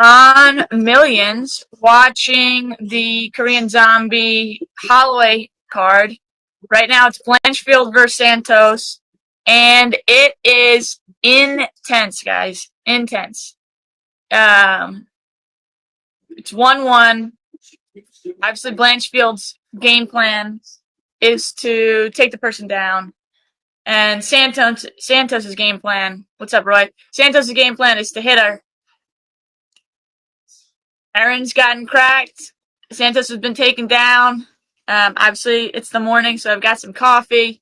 on Millions watching the Korean Zombie Holloway card. Right now it's Blanchfield versus Santos, and it is intense, guys. Intense. It's 1-1. Obviously, Blanchfield's game plan is to take the person down. And Santos's game plan, what's up, Roy? Santos's game plan is to hit her. Aaron's gotten cracked. Santos has been taken down. Obviously, it's the morning, so I've got some coffee.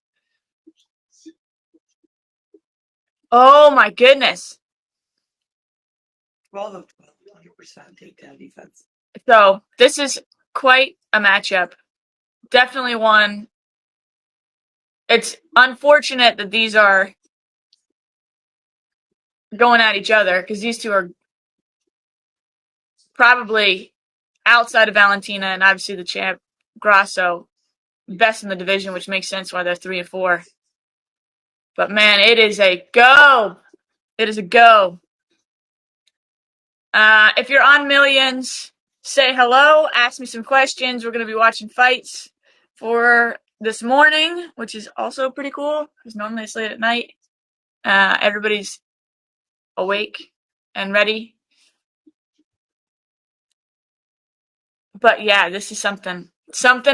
Oh, my goodness. 12 of 12, 100% takedown defense. So, this is quite a matchup. Definitely one. It's unfortunate that these are going at each other because these two are probably outside of Valentina and obviously the champ Grasso, best in the division, which makes sense why they're 3 and 4. But man, it is a go. It is a go. If you're on Millions, say hello, ask me some questions. We're going to be watching fights for this morning, which is also pretty cool because normally it's late at night. Everybody's awake and ready. But yeah, this is something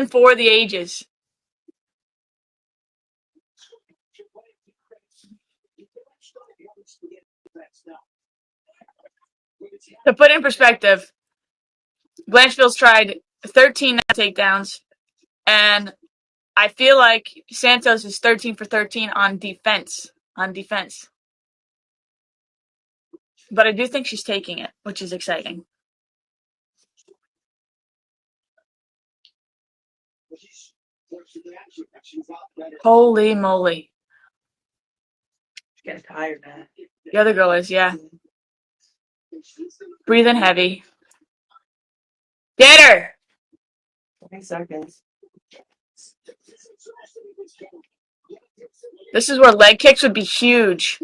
for the ages. To put in perspective, Blanchfield's tried 13 takedowns, and I feel like Santos is 13 for 13 on defense. But I do think she's taking it, which is exciting. Holy moly. She's getting tired, man. The other girl is, yeah. Breathing heavy. Get her! 20 seconds. This is where leg kicks would be huge.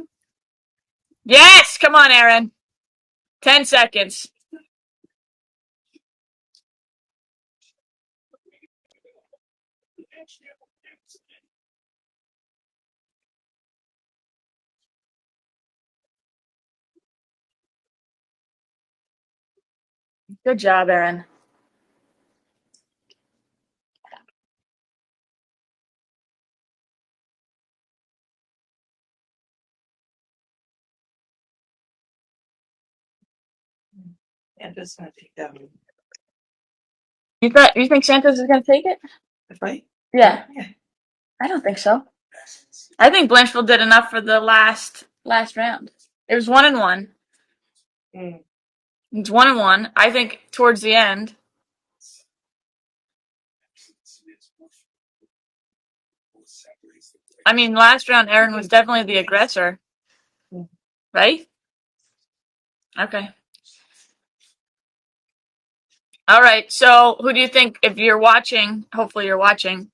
Yes! Come on, Aaron. 10 seconds. Good job, Aaron. Santos gonna take that one. You think Santos is going to take it? The fight? Yeah. Yeah. I don't think so. I think Blanchfield did enough for the last round. It was 1-1. It's 1-1. I think towards the end. I mean, last round, Aaron was definitely the aggressor. Right? Okay. All right. So, who do you think, if you're watching, hopefully you're watching,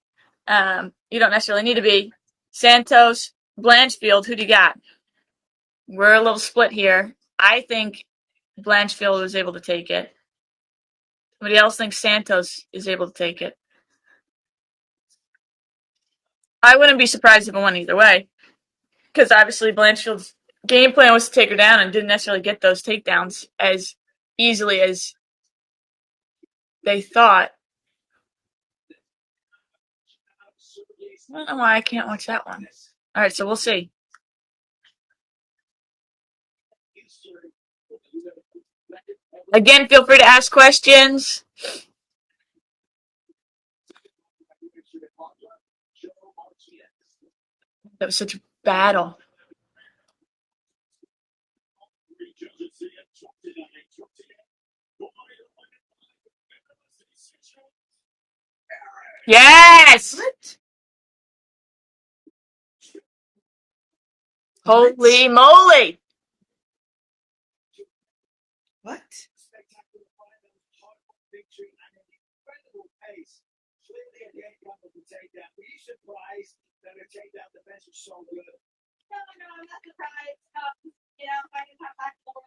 you don't necessarily need to be, Santos, Blanchfield, who do you got? We're a little split here. I think Blanchfield was able to take it. Somebody else thinks Santos is able to take it. I wouldn't be surprised if it went either way. Because obviously Blanchfield's game plan was to take her down and didn't necessarily get those takedowns as easily as they thought. I don't know why I can't watch that one. All right, so we'll see. Again, feel free to ask questions. That was such a battle. Yes! Holy moly! What? No, I'm not surprised. I can come back to the world.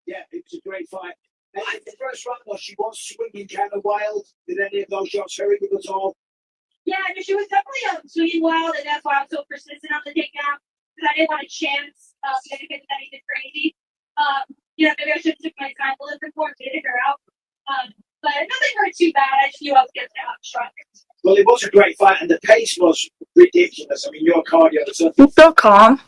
Yeah, it was a great fight. And the first round, though, she was swinging kind of wild. Did any of those shots hurt you at all? Yeah, no, she was definitely swinging wild, and that's why I was so persistent on the takedown because I didn't want a chance to get anything crazy. Maybe I should have took my time a little bit more to hit her out. But nothing hurt too bad. I just knew I was getting out stronger. Well, it was a great fight, and the pace was ridiculous. I mean, your cardio was You're so calm.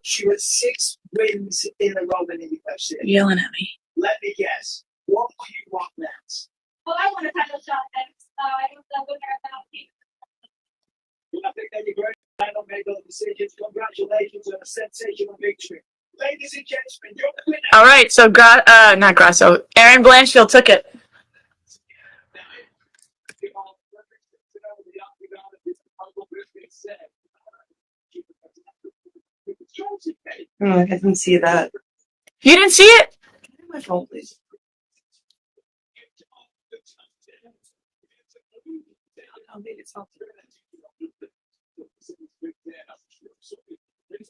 She was 6 wins in a row in the UFC. Yelling at me. Let me guess. What do you want next? Well, I want a title shot next. I don't know when they're about to. Well, I think that you're great. Final made those decisions. Congratulations on a sensational victory. Ladies and gentlemen, your winner. All right, so not Grasso. Erin Blanchfield took it. Oh, I didn't see that. You didn't see it? My phone, please.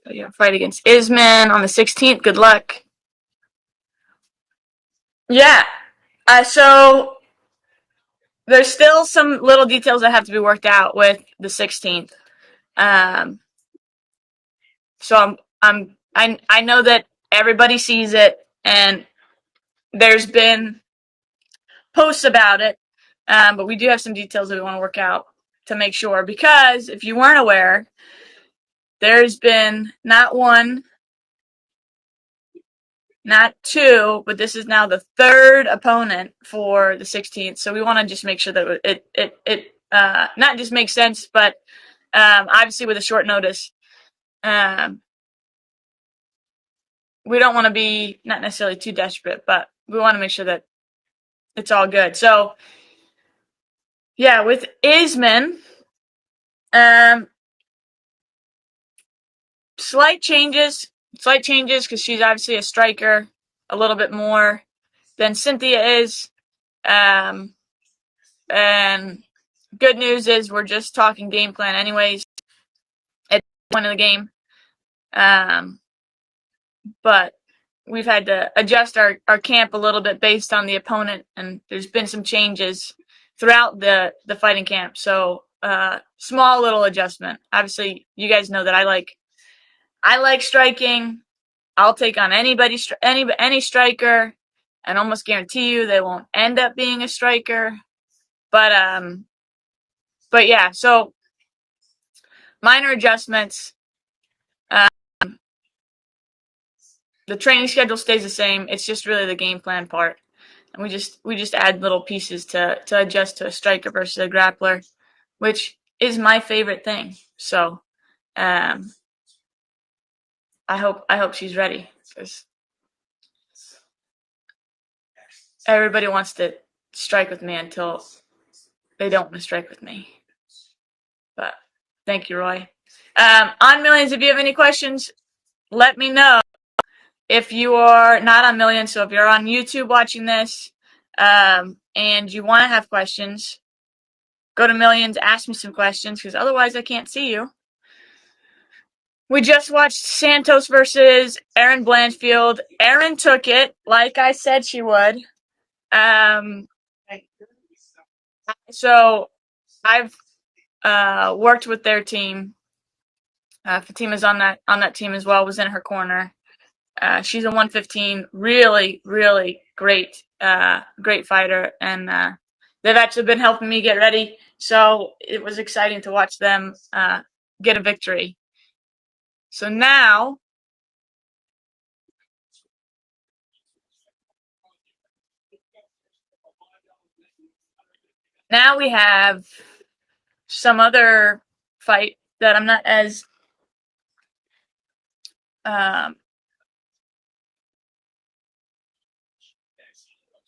Yeah, fight against Isman on the 16th. Good luck. Yeah. So there's still some little details that have to be worked out with the 16th. So I know that everybody sees it, and there's been posts about it, but we do have some details that we want to work out to make sure. Because if you weren't aware, there's been not one, not two, but this is now the third opponent for the 16th. So we want to just make sure that it not just makes sense, but obviously with a short notice. We don't want to be not necessarily too desperate, but we want to make sure that it's all good. So, yeah, with Isman, slight changes because she's obviously a striker a little bit more than Cynthia is. And good news is we're just talking game plan anyways at the point of the game. But we've had to adjust our camp a little bit based on the opponent, and there's been some changes throughout the fighting camp. So small little adjustment. Obviously, you guys know that I like striking. I'll take on any striker, and almost guarantee you they won't end up being a striker. But yeah. So minor adjustments. The training schedule stays the same. It's just really the game plan part, and we just add little pieces to adjust to a striker versus a grappler, which is my favorite thing. So, I hope she's ready because everybody wants to strike with me until they don't want to strike with me. But thank you, Roy. On Millions, if you have any questions, let me know. If you are not on Millions, so if you're on YouTube watching this, and you want to have questions, go to Millions, ask me some questions, because otherwise I can't see you. We just watched Santos versus Erin Blanchfield. Erin took it, like I said she would. So I've worked with their team. Fatima's on that team as well, was in her corner. She's a 115, really, really great fighter, and they've actually been helping me get ready. So it was exciting to watch them get a victory. So now we have some other fight that I'm not as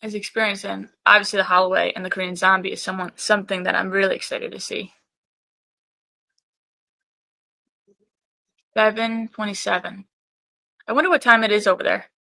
experienced in. Obviously, the Holloway and the Korean Zombie is something that I'm really excited to see. 7:27. I wonder what time it is over there.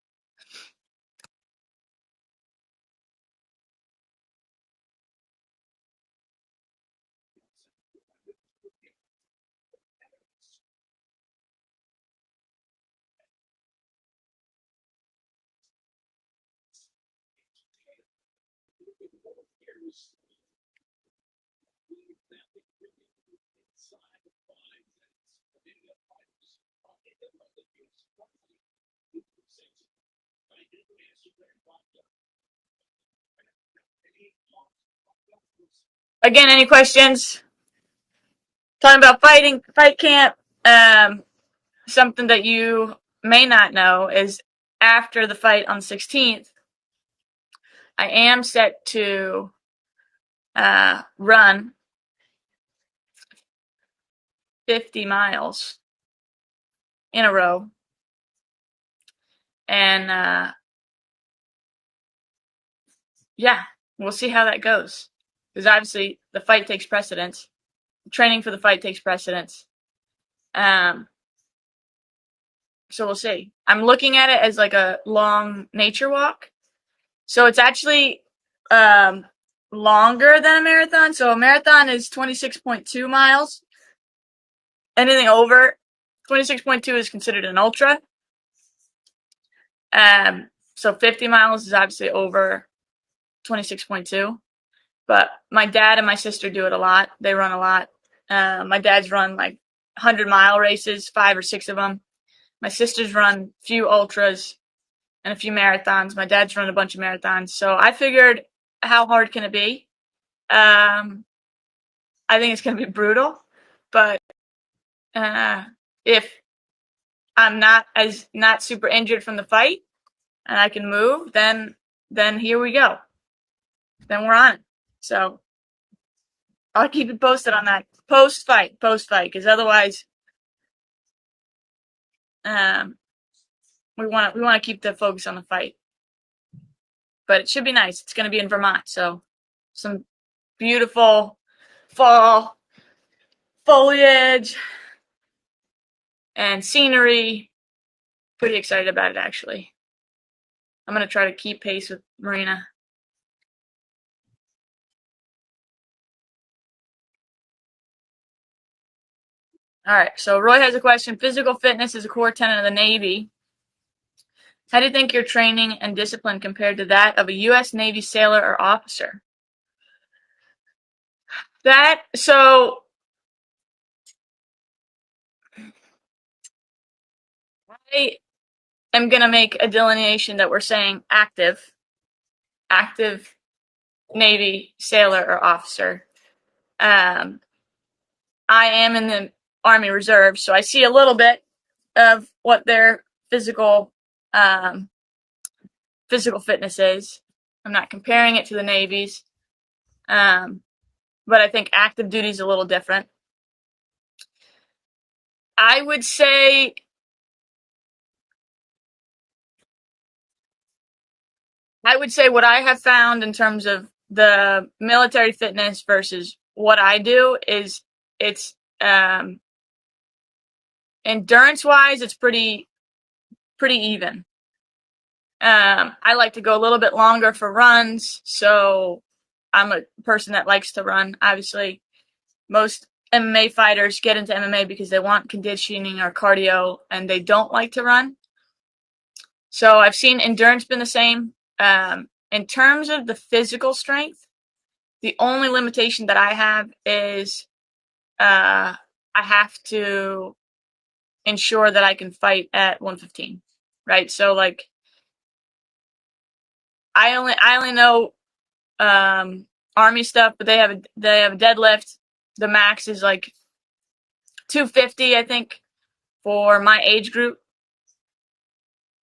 Again, any questions? Talking about fight camp. Something that you may not know is after the fight on the 16th, I am set to run 50 miles in a row. And yeah, we'll see how that goes. Because obviously the fight takes precedence. Training for the fight takes precedence. So we'll see. I'm looking at it as like a long nature walk. So it's actually longer than a marathon. So a marathon is 26.2 miles. Anything over 26.2 is considered an ultra. So 50 miles is obviously over 26.2. But my dad and my sister do it a lot. They run a lot. My dad's run like 100-mile races, 5 or 6 of them. My sister's run a few ultras and a few marathons. My dad's run a bunch of marathons. So I figured, how hard can it be? I think it's going to be brutal. But if I'm not super injured from the fight and I can move, then here we go. Then we're on it. So I'll keep you posted on that post fight, because otherwise, we want to keep the focus on the fight. But it should be nice. It's going to be in Vermont, so some beautiful fall foliage and scenery. Pretty excited about it, actually. I'm going to try to keep pace with Marina. All right, so Roy has a question. Physical fitness is a core tenet of the Navy. How do you think your training and discipline compared to that of a U.S. Navy sailor or officer? So I am going to make a delineation that we're saying active Navy sailor or officer. I am in the Army Reserve, so I see a little bit of what their physical fitness is. I'm not comparing it to the Navy's, but I think active duty is a little different. I would say what I have found in terms of the military fitness versus what I do is it's endurance-wise, it's pretty even. I like to go a little bit longer for runs, so I'm a person that likes to run. Obviously, most MMA fighters get into MMA because they want conditioning or cardio, and they don't like to run. So I've seen endurance been the same. In terms of the physical strength, the only limitation that I have is I have to ensure that I can fight at 115, right? So like I only know Army stuff, but they have a deadlift. The max is like 250, I think, for my age group,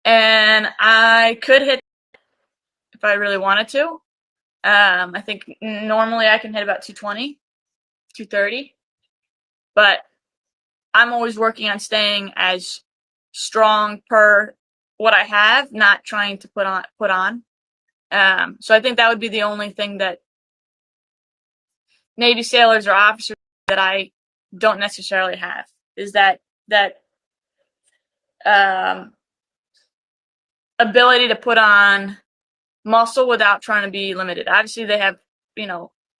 and I could hit if I really wanted to. I think normally I can hit about 220, 230, but I'm always working on staying as strong per what I have, not trying to put on. So I think that would be the only thing that Navy sailors or officers that I don't necessarily have, is that ability to put on muscle without trying to be limited. Obviously, they have,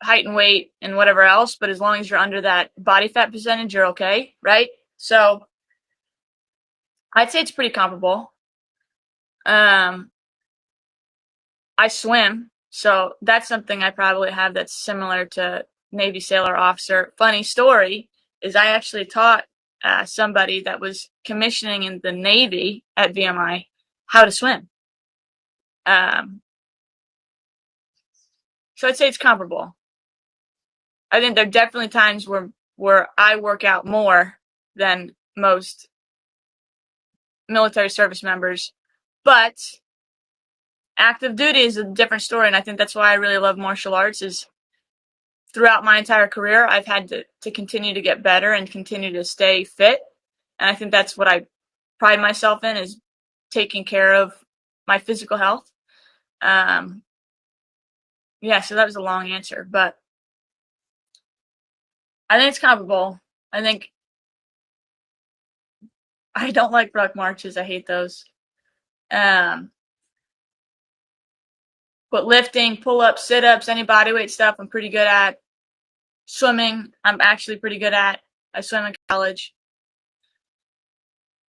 height and weight and whatever else, but as long as you're under that body fat percentage, you're okay, right? So I'd say it's pretty comparable. I swim, So that's something I probably have that's similar to Navy sailor officer. Funny story is I actually taught somebody that was commissioning in the Navy at VMI how to swim. So I'd say it's comparable. I think there are definitely times where I work out more than most military service members, but active duty is a different story, and I think that's why I really love martial arts. Is throughout my entire career, I've had to continue to get better and continue to stay fit, and I think that's what I pride myself in, is taking care of my physical health. Yeah, so that was a long answer, but I think it's comparable. I think I don't like ruck marches. I hate those. But lifting, pull-ups, sit-ups, any bodyweight stuff, I'm pretty good at. Swimming, I'm actually pretty good at. I swam in college.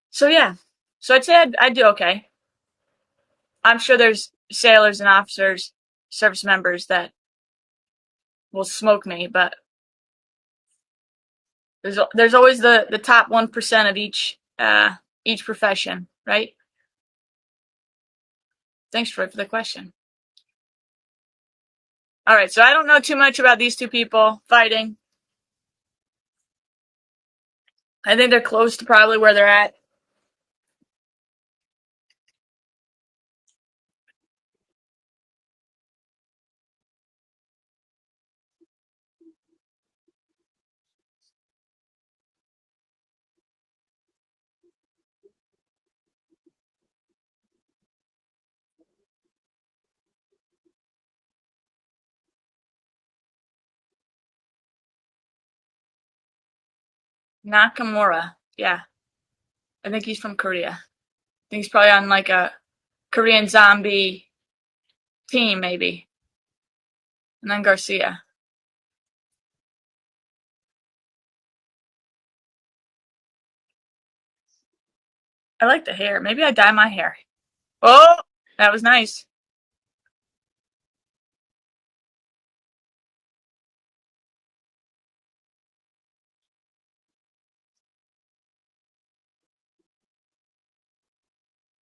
So yeah. So I'd say I do okay. I'm sure there's sailors and officers, service members that will smoke me, but there's always the top 1% of each profession, right? Thanks, Troy, for the question. All right, so I don't know too much about these two people fighting. I think they're close to probably where they're at. Nakamura, yeah. I think he's from Korea. I think he's probably on like a Korean zombie team, maybe. And then Garcia. I like the hair. Maybe I dye my hair. Oh, that was nice.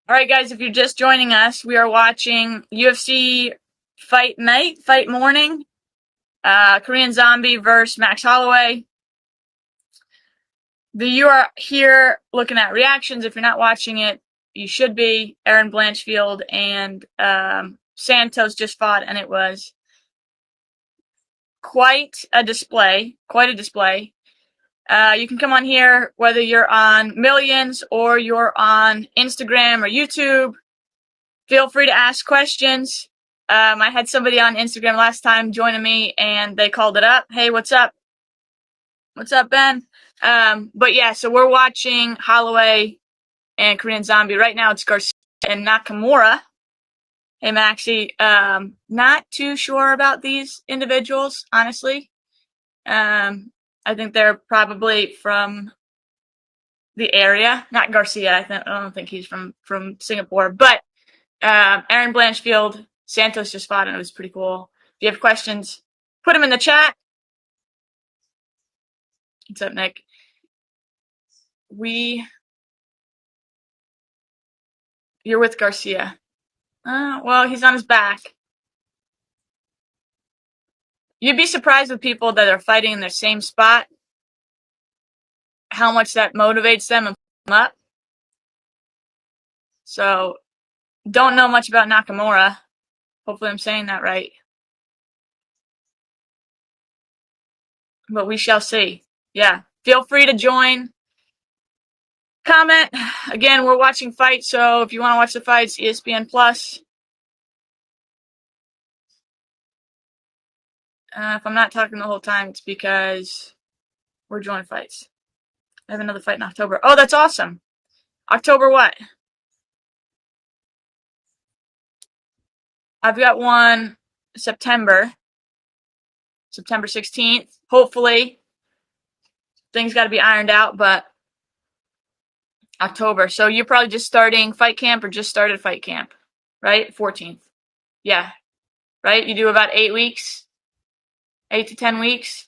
All right, guys, if you're just joining us, we are watching UFC Fight Night, Fight Morning, Korean Zombie versus Max Holloway. You are here looking at reactions. If you're not watching it, you should be. Aaron Blanchfield and Santos just fought, and it was quite a display. Quite a display. You can come on here whether you're on Millions or you're on Instagram or YouTube. Feel free to ask questions. I had somebody on Instagram last time joining me, and they called it up. Hey, what's up? What's up, Ben? But yeah, so we're watching Holloway and Korean Zombie. Right now it's Garcia and Nakamura. Hey, Maxie. Not too sure about these individuals, honestly. I think they're probably from the area. Not Garcia. I don't think he's from Singapore. But Aaron Blanchfield, Santos just fought, and it was pretty cool. If you have questions, put them in the chat. What's up, Nick? You're with Garcia. Well, he's on his back. You'd be surprised with people that are fighting in their same spot, how much that motivates them and pulls them up. So, don't know much about Nakamura. Hopefully I'm saying that right. But we shall see. Yeah. Feel free to join. Comment. Again, we're watching fights, so if you want to watch the fights, ESPN Plus. If I'm not talking the whole time, it's because we're joining fights. I have another fight in October. Oh, that's awesome. October what? I've got one September 16th. Hopefully, things got to be ironed out, but October. So you're probably just starting fight camp or just started fight camp, right? 14th. Yeah. right? You do about 8 weeks, 8 to 10 weeks.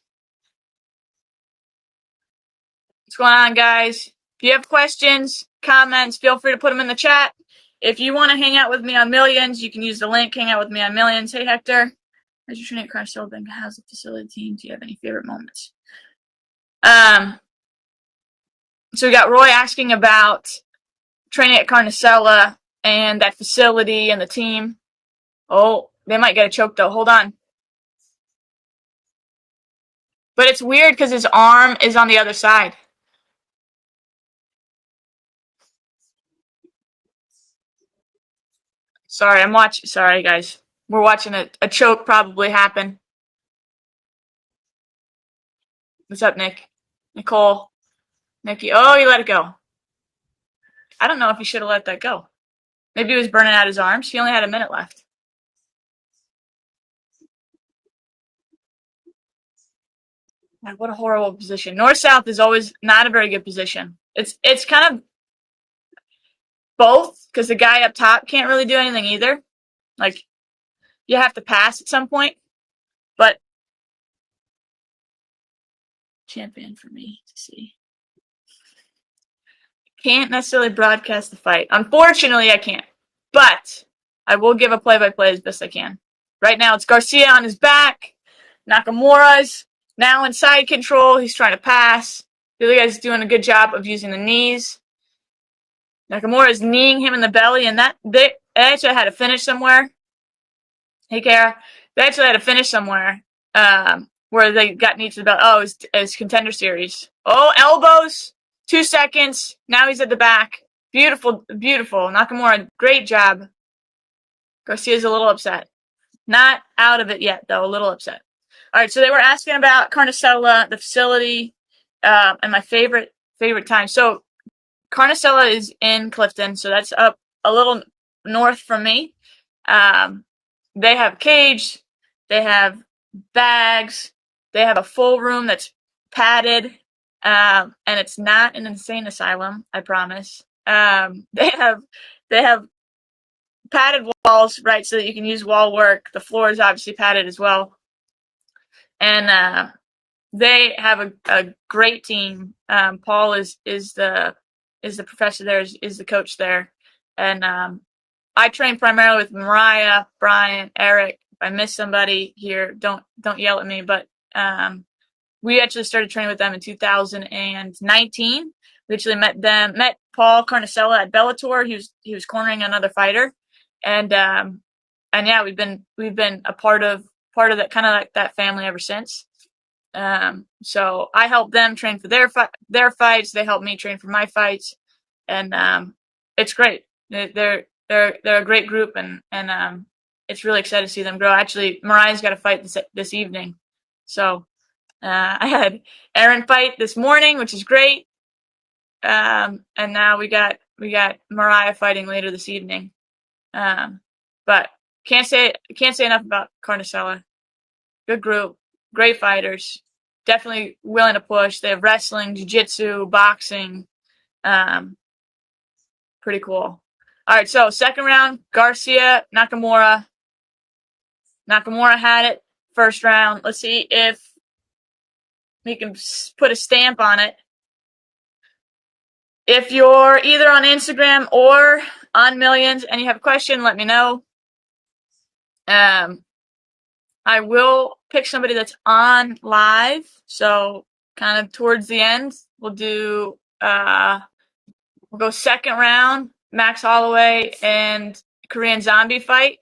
What's going on, guys? If you have questions, comments, feel free to put them in the chat. If you want to hang out with me on Millions, you can use the link, hang out with me on Millions. Hey, Hector. As you train at Carcel Bank, how's the facility team? Do you have any favorite moments? So we got Roy asking about training at Carnicella and that facility and the team. Oh, they might get a choke though. Hold on. But it's weird because his arm is on the other side. Sorry, guys. We're watching a choke probably happen. What's up, Nick? Nicole? Nikki? Oh, he let it go. I don't know if he should have let that go. Maybe he was burning out his arms. He only had a minute left. God, what a horrible position. North-south is always not a very good position. It's kind of both, because the guy up top can't really do anything either. Like, you have to pass at some point. But champion for me to see. Can't necessarily broadcast the fight. Unfortunately, I can't. But I will give a play-by-play as best I can. Right now, it's Garcia on his back. Nakamura's now in side control. He's trying to pass. The other guy's doing a good job of using the knees. Nakamura is kneeing him in the belly, and they actually had to finish somewhere. Hey, Kara. They actually had to finish somewhere where they got kneed to the belly. Oh, it's Contender Series. Oh, elbows. 2 seconds. Now he's at the back. Beautiful, beautiful. Nakamura, great job. Garcia's a little upset. Not out of it yet, though. A little upset. All right, so they were asking about Carnicella, the facility, and my favorite time. So Carnicella is in Clifton, so that's up a little north from me. They have cage, they have bags, they have a full room that's padded, and it's not an insane asylum, I promise. They have padded walls, right, so that you can use wall work. The floor is obviously padded as well. And they have a great team. Paul is the professor there, is the coach there. And I train primarily with Mariah, Brian, Eric. If I miss somebody here, don't yell at me. But we actually started training with them in 2019. We actually met Paul Carnicella at Bellator. He was cornering another fighter, and yeah, we've been a part of that, kind of like that family ever since. So I help them train for their fights. They help me train for my fights, and it's great. They're a great group, and it's really exciting to see them grow. Actually, Mariah's got a fight this evening, so I had Erin fight this morning, which is great, and now we got Mariah fighting later this evening. But can't say enough about Carnicella. Good group, great fighters, definitely willing to push. They have wrestling, jiu-jitsu, boxing. Pretty cool. All right, so second round, Garcia, Nakamura. Nakamura had it first round. Let's see if we can put a stamp on it. If you're either on Instagram or on Millions and you have a question, let me know. I will pick somebody that's on live. So kind of towards the end, we'll go second round, Max Holloway and Korean Zombie fight.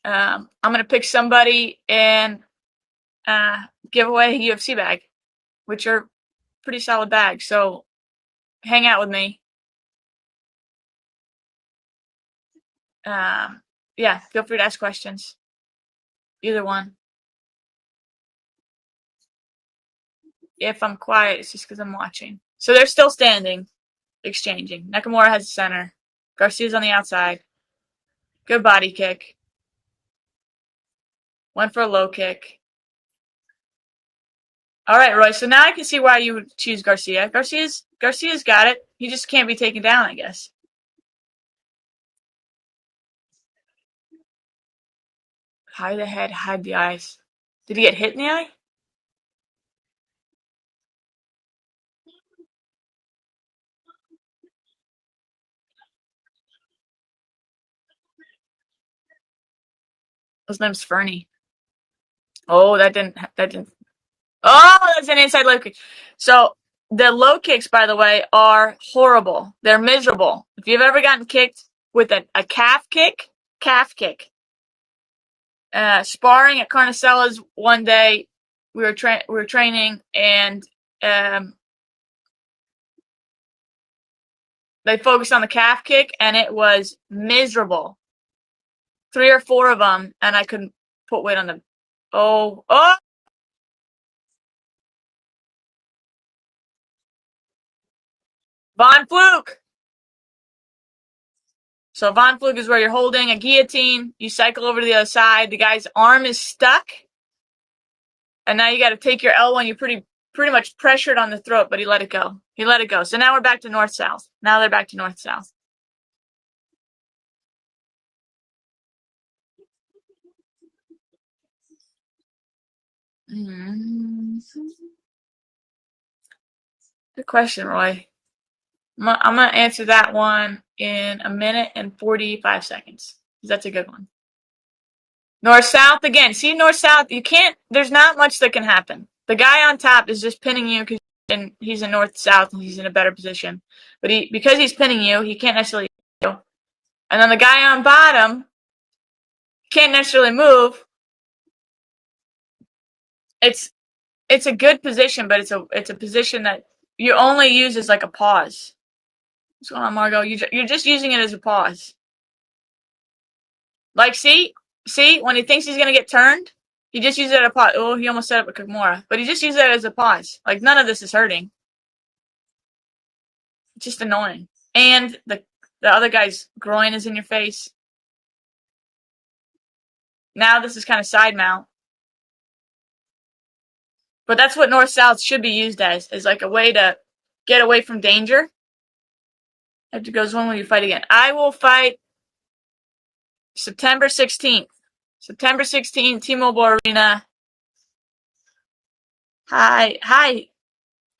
I'm going to pick somebody and give away a UFC bag, which are pretty solid bags. So hang out with me. Yeah, feel free to ask questions. Either one. If I'm quiet, it's just because I'm watching. So they're still standing, exchanging. Nakamura has the center. Garcia's on the outside. Good body kick. Went for a low kick. All right, Roy. So now I can see why you would choose Garcia. Garcia's got it. He just can't be taken down, I guess. Hide the head, hide the eyes. Did he get hit in the eye? His name's Fernie. Oh, that didn't. Oh, that's an inside low kick. So the low kicks, by the way, are horrible. They're miserable. If you've ever gotten kicked with a calf kick, sparring at Carnicella's one day, we were training, and they focused on the calf kick, and it was miserable. 3 or 4 of them, and I couldn't put weight on them. Oh! Von Fluke! So Von Fluke is where you're holding a guillotine, you cycle over to the other side, the guy's arm is stuck, and now you got to take your elbow and you're pretty much pressured on the throat, but he let it go. So now we're back to north-south. Now they're back to north-south. Good question, Roy. I'm going to answer that one in 1 minute and 45 seconds. That's a good one. North-south again. See, north-south, you can't, there's not much that can happen. The guy on top is just pinning you because he's in north-south and he's in a better position. But because he's pinning you, he can't necessarily hit you. And then the guy on bottom can't necessarily move. It's a good position, but it's a position that you only use as like a pause. What's going on, Margot? You're just using it as a pause. Like, see, when he thinks he's gonna get turned, he just uses it as a pause. Oh, he almost set up a Kimura, but he just uses it as a pause. Like, none of this is hurting. It's just annoying. And the other guy's groin is in your face. Now this is kind of side mount. But that's what north-south should be used as, is like a way to get away from danger. After goes, when will you fight again? I will fight September 16th. September 16th, T-Mobile Arena. Hi,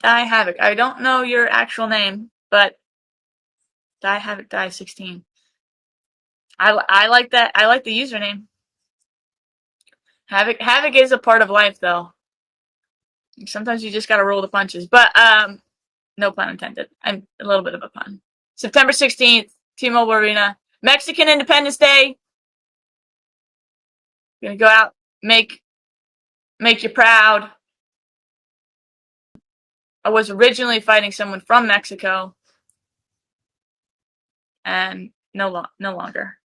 Die Havoc. I don't know your actual name, but Die Havoc, Die 16. I like that. I like the username. Havoc is a part of life, though. Sometimes you just gotta roll the punches. But, no pun intended. I'm a little bit of a pun. September 16th, T-Mobile Arena. Mexican Independence Day. Gonna go out, make you proud. I was originally fighting someone from Mexico, and no longer.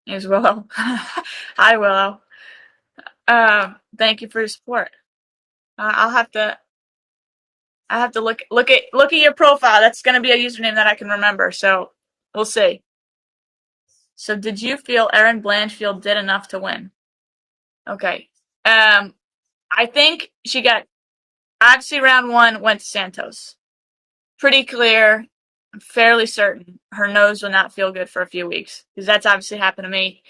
Here's Willow. Hi, Willow. Thank you for your support. I have to look at your profile. That's gonna be a username that I can remember. So we'll see. So did you feel Erin Blanchfield did enough to win? Okay. I think she got, obviously round 1 went to Santos. Pretty clear. I'm fairly certain her nose will not feel good for a few weeks, because that's obviously happened to me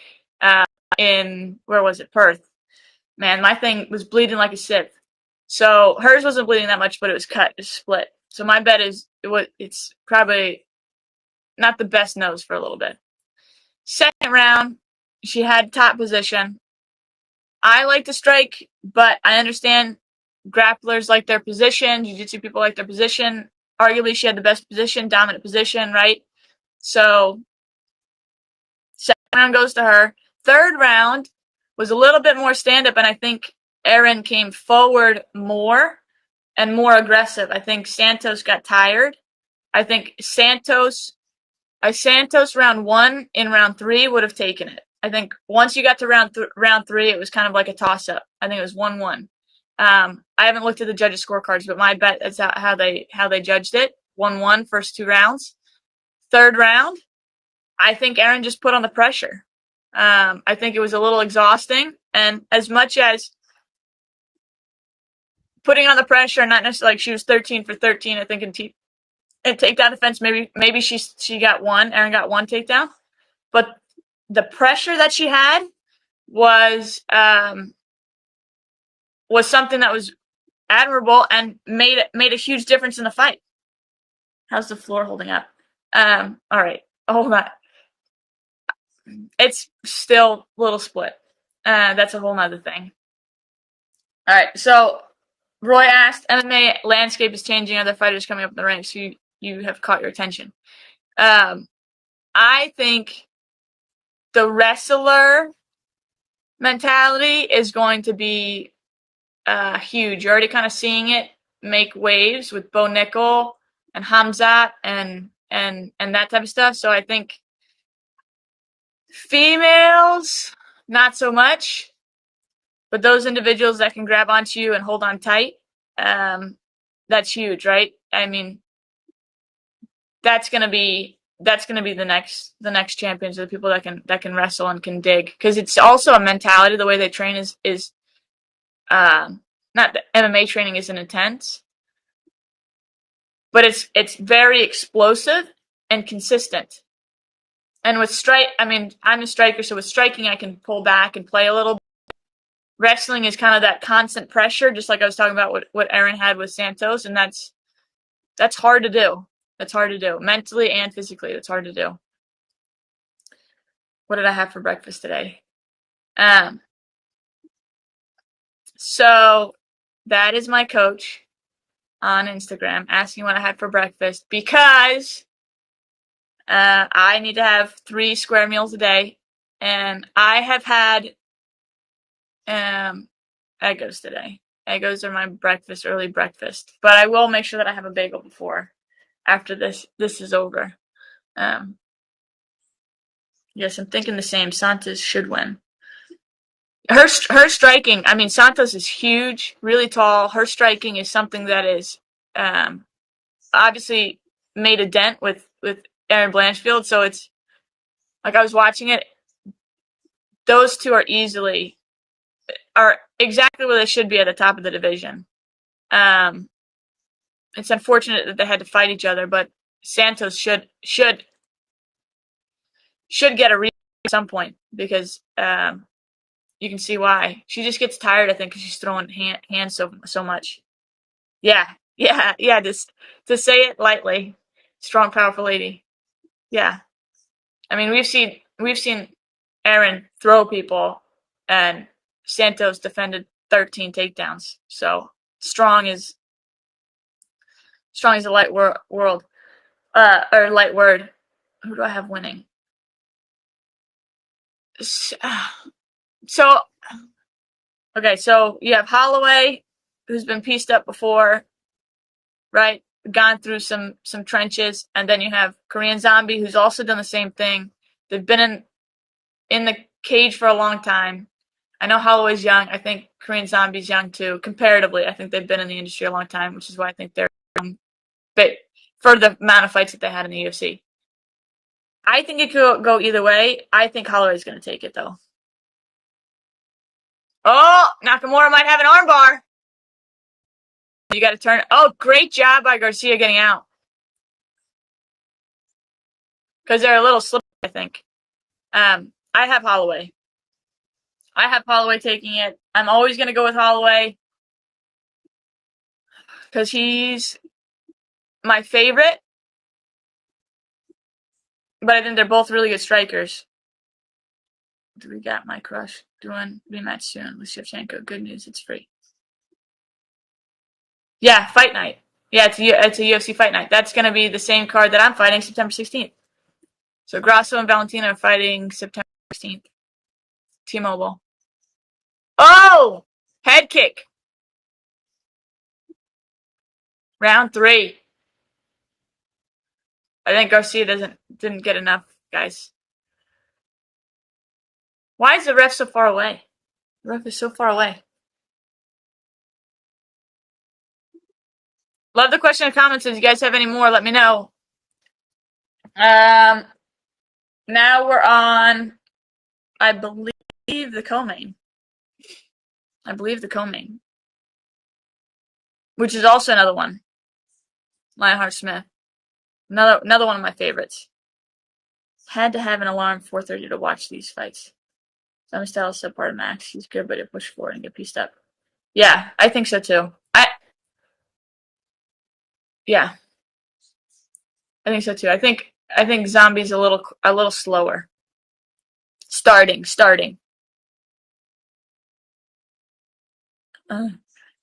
in, where was it, Perth. Man, my thing was bleeding like a sieve. So hers wasn't bleeding that much, but it was cut, it was split. So my bet is it's probably not the best nose for a little bit. Second round, she had top position. I like to strike, but I understand grapplers like their position, jiu-jitsu people like their position. Arguably, she had the best position, dominant position, right? So, second round goes to her. Third round was a little bit more stand-up, and I think Erin came forward more and more aggressive. I think Santos got tired. I think Santos round 1 in round 3 would have taken it. I think once you got to round 3, it was kind of like a toss-up. I think it was 1-1. I haven't looked at the judges' scorecards, but my bet is how they judged it. 1-1 first 2 rounds. Third round, I think Erin just put on the pressure. I think it was a little exhausting, and as much as putting on the pressure, not necessarily like she was 13 for 13, I think in takedown defense, maybe she got 1. Erin got 1 takedown, but the pressure that she had was something that was admirable and made a huge difference in the fight. How's the floor holding up? All right, hold on. It's still a little split. That's a whole nother thing. All right, so Roy asked, MMA landscape is changing, other fighters coming up in the ranks. You have caught your attention. I think the wrestler mentality is going to be huge. You're already kind of seeing it make waves with Bo Nickel and Hamzat and that type of stuff. So I think females, not so much, but those individuals that can grab onto you and hold on tight, that's huge, right? I mean, that's gonna be the next champions, are the people that can wrestle and can dig, because it's also a mentality. The way they train is not that MMA training isn't intense, but it's very explosive and consistent. And with strike, I mean, I'm a striker, so with striking, I can pull back and play a little. Wrestling is kind of that constant pressure, just like I was talking about what Aaron had with Santos, and that's hard to do. That's hard to do, mentally and physically. That's hard to do. What did I have for breakfast today? So that is my coach on Instagram asking what I had for breakfast, because I need to have 3 square meals a day, and I have had Eggos today. Eggos are my early breakfast, but I will make sure that I have a bagel after this is over. Yes, I'm thinking the same. Santos should win. Her striking, I mean, Santos is huge, really tall. Her striking is something that is obviously made a dent with Erin Blanchfield. So it's like, I was watching it. Those two are exactly where they should be at the top of the division. It's unfortunate that they had to fight each other, but Santos should get a rematch at some point, because you can see why. She just gets tired, I think, because she's throwing hands so much. Yeah. Just to say it lightly, strong, powerful lady. Yeah. I mean, we've seen Aaron throw people, and Santos defended 13 takedowns. So strong is a light world, or light word. Who do I have winning? So, okay, so you have Holloway, who's been pieced up before, right? Gone through some trenches, and then you have Korean Zombie, who's also done the same thing. They've been in the cage for a long time. I know Holloway's young. I think Korean Zombie's young too. Comparatively, I think they've been in the industry a long time, which is why I think they're young. But for the amount of fights that they had in the UFC, I think it could go either way. I think Holloway's going to take it, though. Oh, Nakamura might have an armbar. You got to turn. Oh, great job by Garcia getting out. Because they're a little slippery, I think. I have Holloway. Taking it. I'm always going to go with Holloway, because he's my favorite. But I think they're both really good strikers. Do we got my crush doing rematch soon with Shevchenko? Good news, it's free. Yeah, fight night. Yeah, it's a UFC fight night. That's going to be the same card that I'm fighting September 16th. So Grasso and Valentina are fighting September 16th. T-Mobile. Oh! Head kick. Round 3. I think Garcia didn't get enough, guys. Why is the ref so far away? The ref is so far away. Love the question and comments. If you guys have any more, let me know. Now we're on, I believe, the co-main. Which is also another one. Lionheart Smith. Another one of my favorites. Had to have an alarm 4:30 to watch these fights. Some style is subpar to max. He's good, but he'll push forward and get pieced up. Yeah, I think so too. Yeah, I think so too. I think Zombie's a little slower. Starting.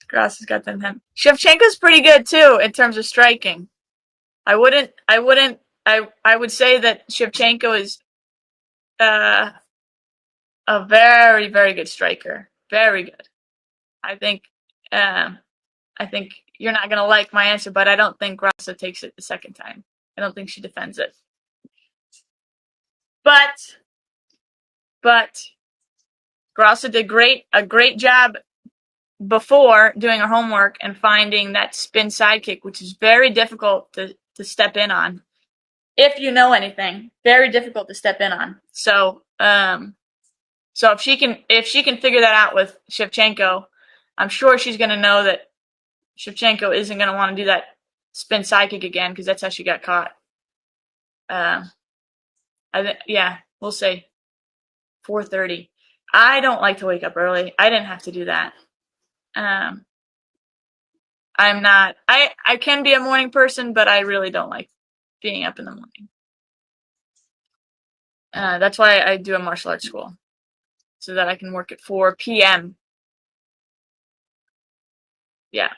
Gross has got them. Shevchenko's pretty good too in terms of striking. I would say that Shevchenko is a very, very good striker. Very good. I think you're not gonna like my answer, but I don't think Grasso takes it the second time. I don't think she defends it. But Grasso did a great job before doing her homework and finding that spin sidekick, which is very difficult to step in on. If you know anything, very difficult to step in on. So if she can figure that out with Shevchenko, I'm sure she's going to know that Shevchenko isn't going to want to do that spin sidekick again because that's how she got caught. We'll say 4:30. I don't like to wake up early. I didn't have to do that. I'm not. I can be a morning person, but I really don't like being up in the morning. That's why I do a martial arts school, so that I can work at 4 p.m. Yeah.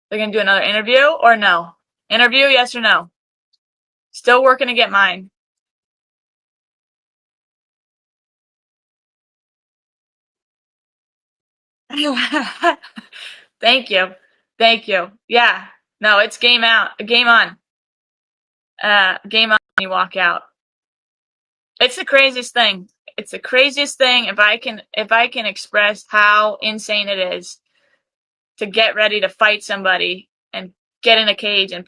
They're gonna do another interview or no? Interview, yes or no? Still working to get mine. Thank you. Yeah. No, it's game out. Game on. Game on when you walk out. It's the craziest thing. It's the craziest thing if I can express how insane it is to get ready to fight somebody and get in a cage and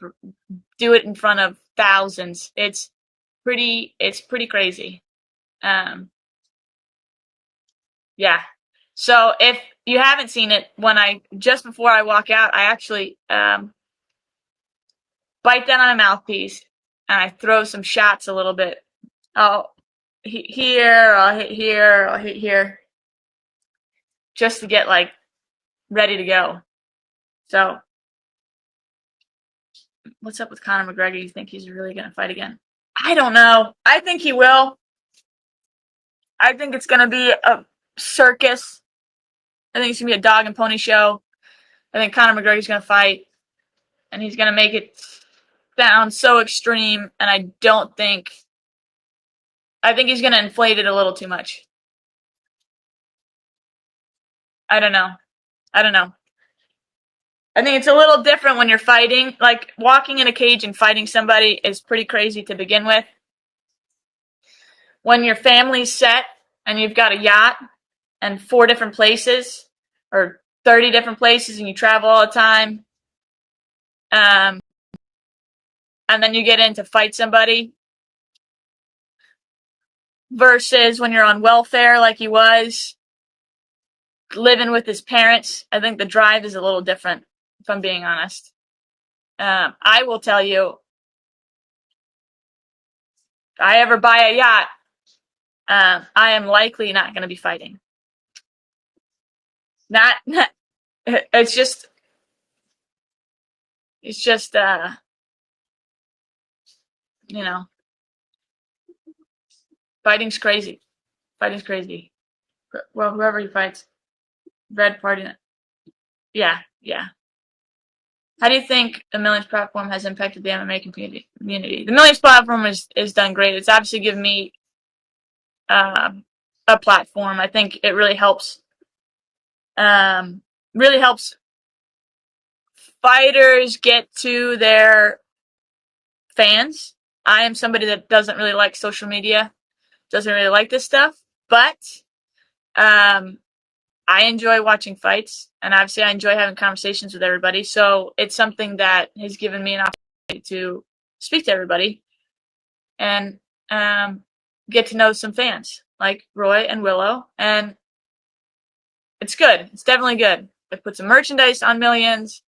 do it in front of thousands. It's pretty crazy. Yeah. So if you haven't seen it, just before I walk out, I actually bite down on a mouthpiece and I throw some shots a little bit. I'll hit here, I'll hit here, just to get ready to go. So, what's up with Conor McGregor? You think he's really going to fight again? I don't know. I think he will. I think it's going to be a circus. I think it's going to be a dog and pony show. I think Conor McGregor's going to fight, and he's going to make it sound so extreme, and I think he's going to inflate it a little too much. I don't know. I think it's a little different when you're fighting. Like, walking in a cage and fighting somebody is pretty crazy to begin with. When your family's set and you've got a yacht and 4 different places or 30 different places and you travel all the time, and then you get in to fight somebody, versus when you're on welfare like he was, living with his parents, I think the drive is a little different, if I'm being honest. I will tell you, if I ever buy a yacht, I am likely not going to be fighting. It's just, fighting's crazy. Well, whoever he fights, red party. Yeah. How do you think the Millions platform has impacted the MMA community? The Millions platform is done great. It's obviously given me a platform. I think it really helps. Fighters get to their fans. I am somebody that doesn't really like social media, doesn't really like this stuff, but I enjoy watching fights, and obviously I enjoy having conversations with everybody. So it's something that has given me an opportunity to speak to everybody and get to know some fans like Roy and Willow. And it's good. It's definitely good. I put some merchandise on Millions.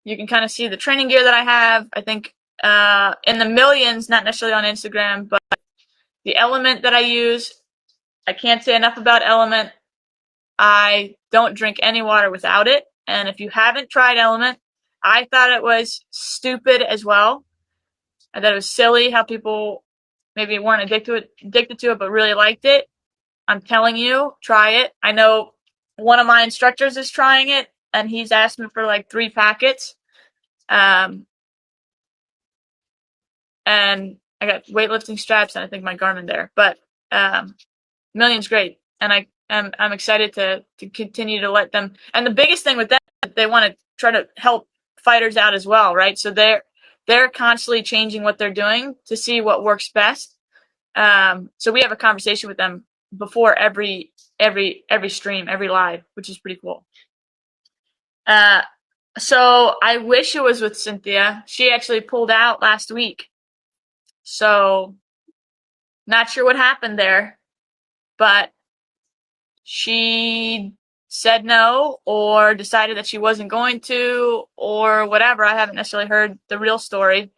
You can kind of see the training gear that I have. I think in the Millions, not necessarily on Instagram, but The element that I use, I can't say enough about element. I don't drink any water without it. And if you haven't tried element, I thought it was stupid as well. I thought it was silly how people maybe weren't addicted to it, but really liked it. I'm telling you, try it. I know one of my instructors is trying it, and he's asked me for like 3 packets. And I got weightlifting straps and I think my Garmin there. But Million's great, and I'm excited to continue to let them. And the biggest thing with that, they want to try to help fighters out as well, right? So they're constantly changing what they're doing to see what works best. So we have a conversation with them before every stream, every live, which is pretty cool. So I wish it was with Cynthia. She actually pulled out last week. So not sure what happened there, but she said no or decided that she wasn't going to or whatever. I haven't necessarily heard the real story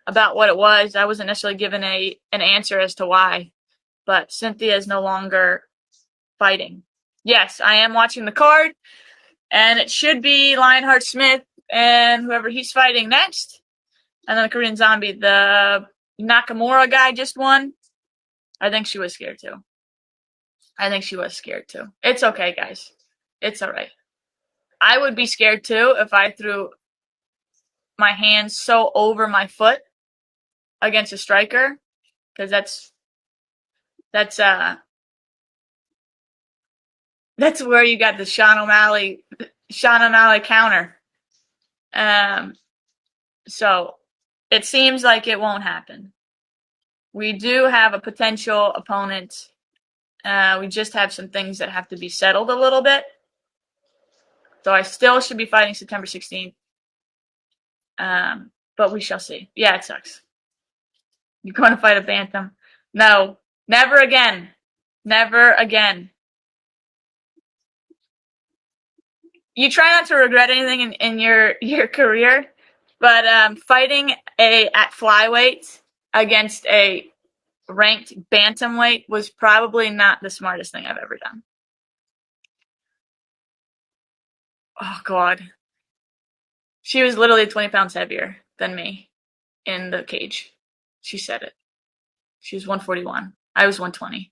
about what it was. I wasn't necessarily given an answer as to why, but Cynthia is no longer fighting. Yes, I am watching the card, and it should be Lionheart Smith and whoever he's fighting next. And then the Korean Zombie. The Nakamura guy just won. I think she was scared too. It's okay, guys. It's all right. I would be scared too if I threw my hands so over my foot against a striker, because that's where you got the Sean O'Malley counter. So it seems like it won't happen. We do have a potential opponent. We just have some things that have to be settled a little bit. So I still should be fighting September 16th. But we shall see. Yeah, it sucks. You're going to fight a bantam? No, never again. Never again. You try not to regret anything in your career, but fighting at flyweight against a ranked bantamweight was probably not the smartest thing I've ever done. Oh, God. She was literally 20 pounds heavier than me in the cage. She said it. She was 141. I was 120.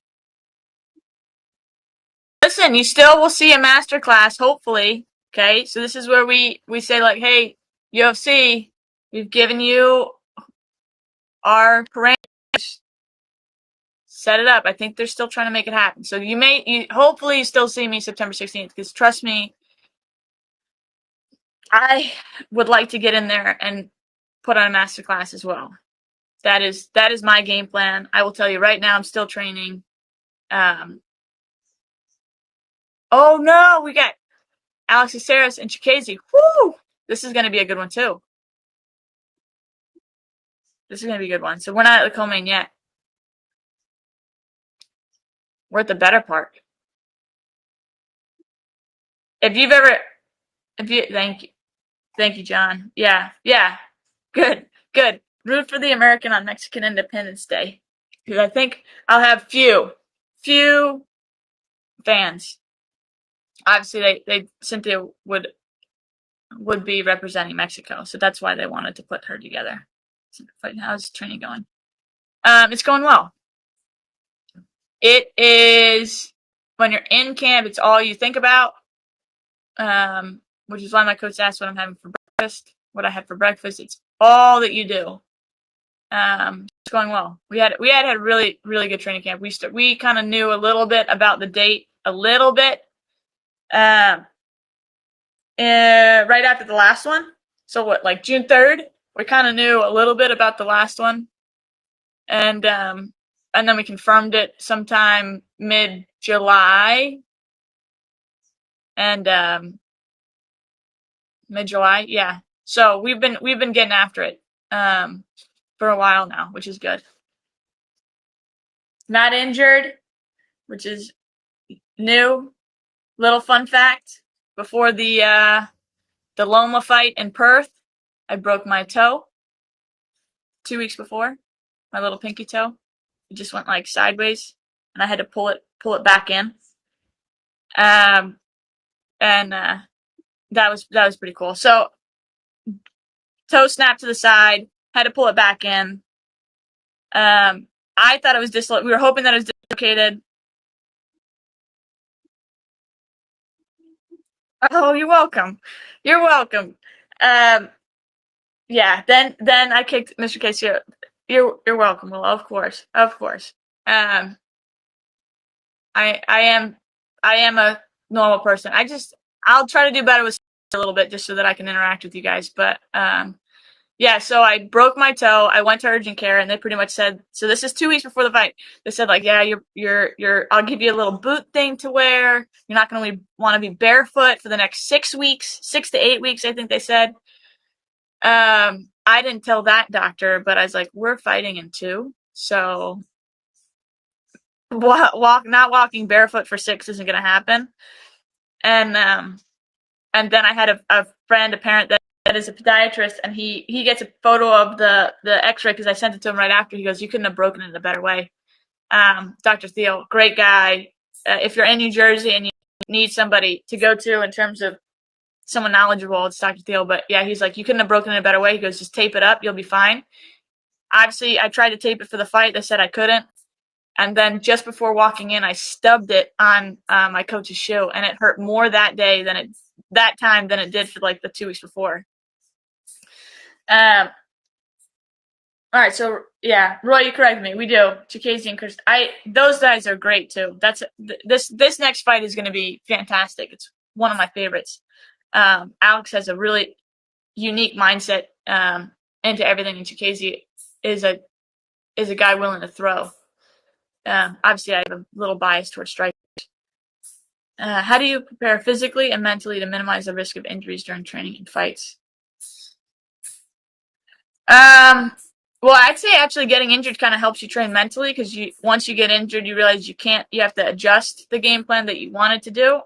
Listen, you still will see a masterclass, hopefully. Okay, so this is where we say, like, hey, UFC, we've given you our parameters. Set it up. I think they're still trying to make it happen. So hopefully you still see me September 16th, because trust me, I would like to get in there and put on a masterclass as well. That is my game plan. I will tell you right now, I'm still training. Oh no, we got Alex Caceres and Chikese. Woo! This is going to be a good one too. So we're not at the co-main yet. We're at the better part. Thank you, John. Yeah, good. Root for the American on Mexican Independence Day, because I think I'll have few fans. Obviously, Cynthia would be representing Mexico, so that's why they wanted to put her together. How's training going? It's going well. It is, when you're in camp, it's all you think about, which is why my coach asked what I'm having for breakfast, what I had for breakfast. It's all that you do. It's going well. We had a really, really good training camp. We kind of knew a little bit about the date, right after the last one. So like June 3rd, we kind of knew a little bit about the last one, and then we confirmed it sometime mid-July, yeah. So we've been getting after it for a while now, which is good. Not injured, which is new. Little fun fact: before the Loma fight in Perth, I broke my toe 2 weeks before, my little pinky toe. It just went like sideways, and I had to pull it back in. And that was pretty cool. So toe snapped to the side, had to pull it back in. I thought it was dislocated. We were hoping that it was dislocated. Oh, you're welcome. You're welcome. Yeah. Then I kicked Mr. Casey. You're welcome. Well, of course. I am a normal person. I'll try to do better with a little bit just so that I can interact with you guys. But yeah, so I broke my toe. I went to urgent care, and they pretty much said, so this is 2 weeks before the fight. They said, like, yeah, I'll give you a little boot thing to wear. You're not going to want to be barefoot for the next 6 weeks, 6 to 8 weeks, I think they said. I didn't tell that doctor, but I was like, we're fighting in 2, so not walking barefoot for 6 isn't going to happen. And then I had a friend, a parent that is a podiatrist, and he gets a photo of the x-ray because I sent it to him right after. He goes, you couldn't have broken it in a better way. Dr. Thiel, great guy. If you're in New Jersey and you need somebody to go to in terms of someone knowledgeable, it's Dr. Thiel. But yeah, he's like, you couldn't have broken it in a better way. He goes, just tape it up. You'll be fine. Obviously, I tried to tape it for the fight. They said I couldn't. And then just before walking in, I stubbed it on my coach's shoe, and it hurt more that time than it did for like the 2 weeks before. All right, so yeah, Roy, you correct me. We do. Chikadze and Chris, those guys are great too. This next fight is going to be fantastic. It's one of my favorites. Alex has a really unique mindset into everything, and Chikadze is a guy willing to throw. Obviously, I have a little bias towards strikers. How do you prepare physically and mentally to minimize the risk of injuries during training and fights? Well, I'd say actually getting injured kind of helps you train mentally, because once you get injured, you realize you have to adjust the game plan that you wanted to do.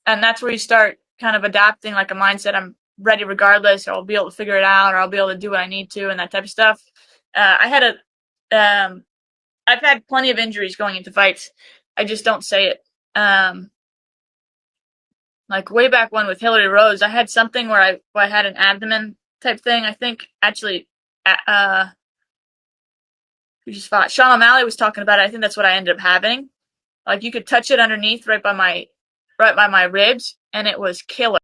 And that's where you start kind of adopting like a mindset. I'm ready regardless, or I'll be able to figure it out, or I'll be able to do what I need to, and that type of stuff. I've had plenty of injuries going into fights. I just don't say it. Like way back when with Hillary Rose, I had something where I had an abdomen type thing. I think actually, who just fought? Sean O'Malley was talking about it. I think that's what I ended up having. Like you could touch it underneath, right by my ribs, and it was killer.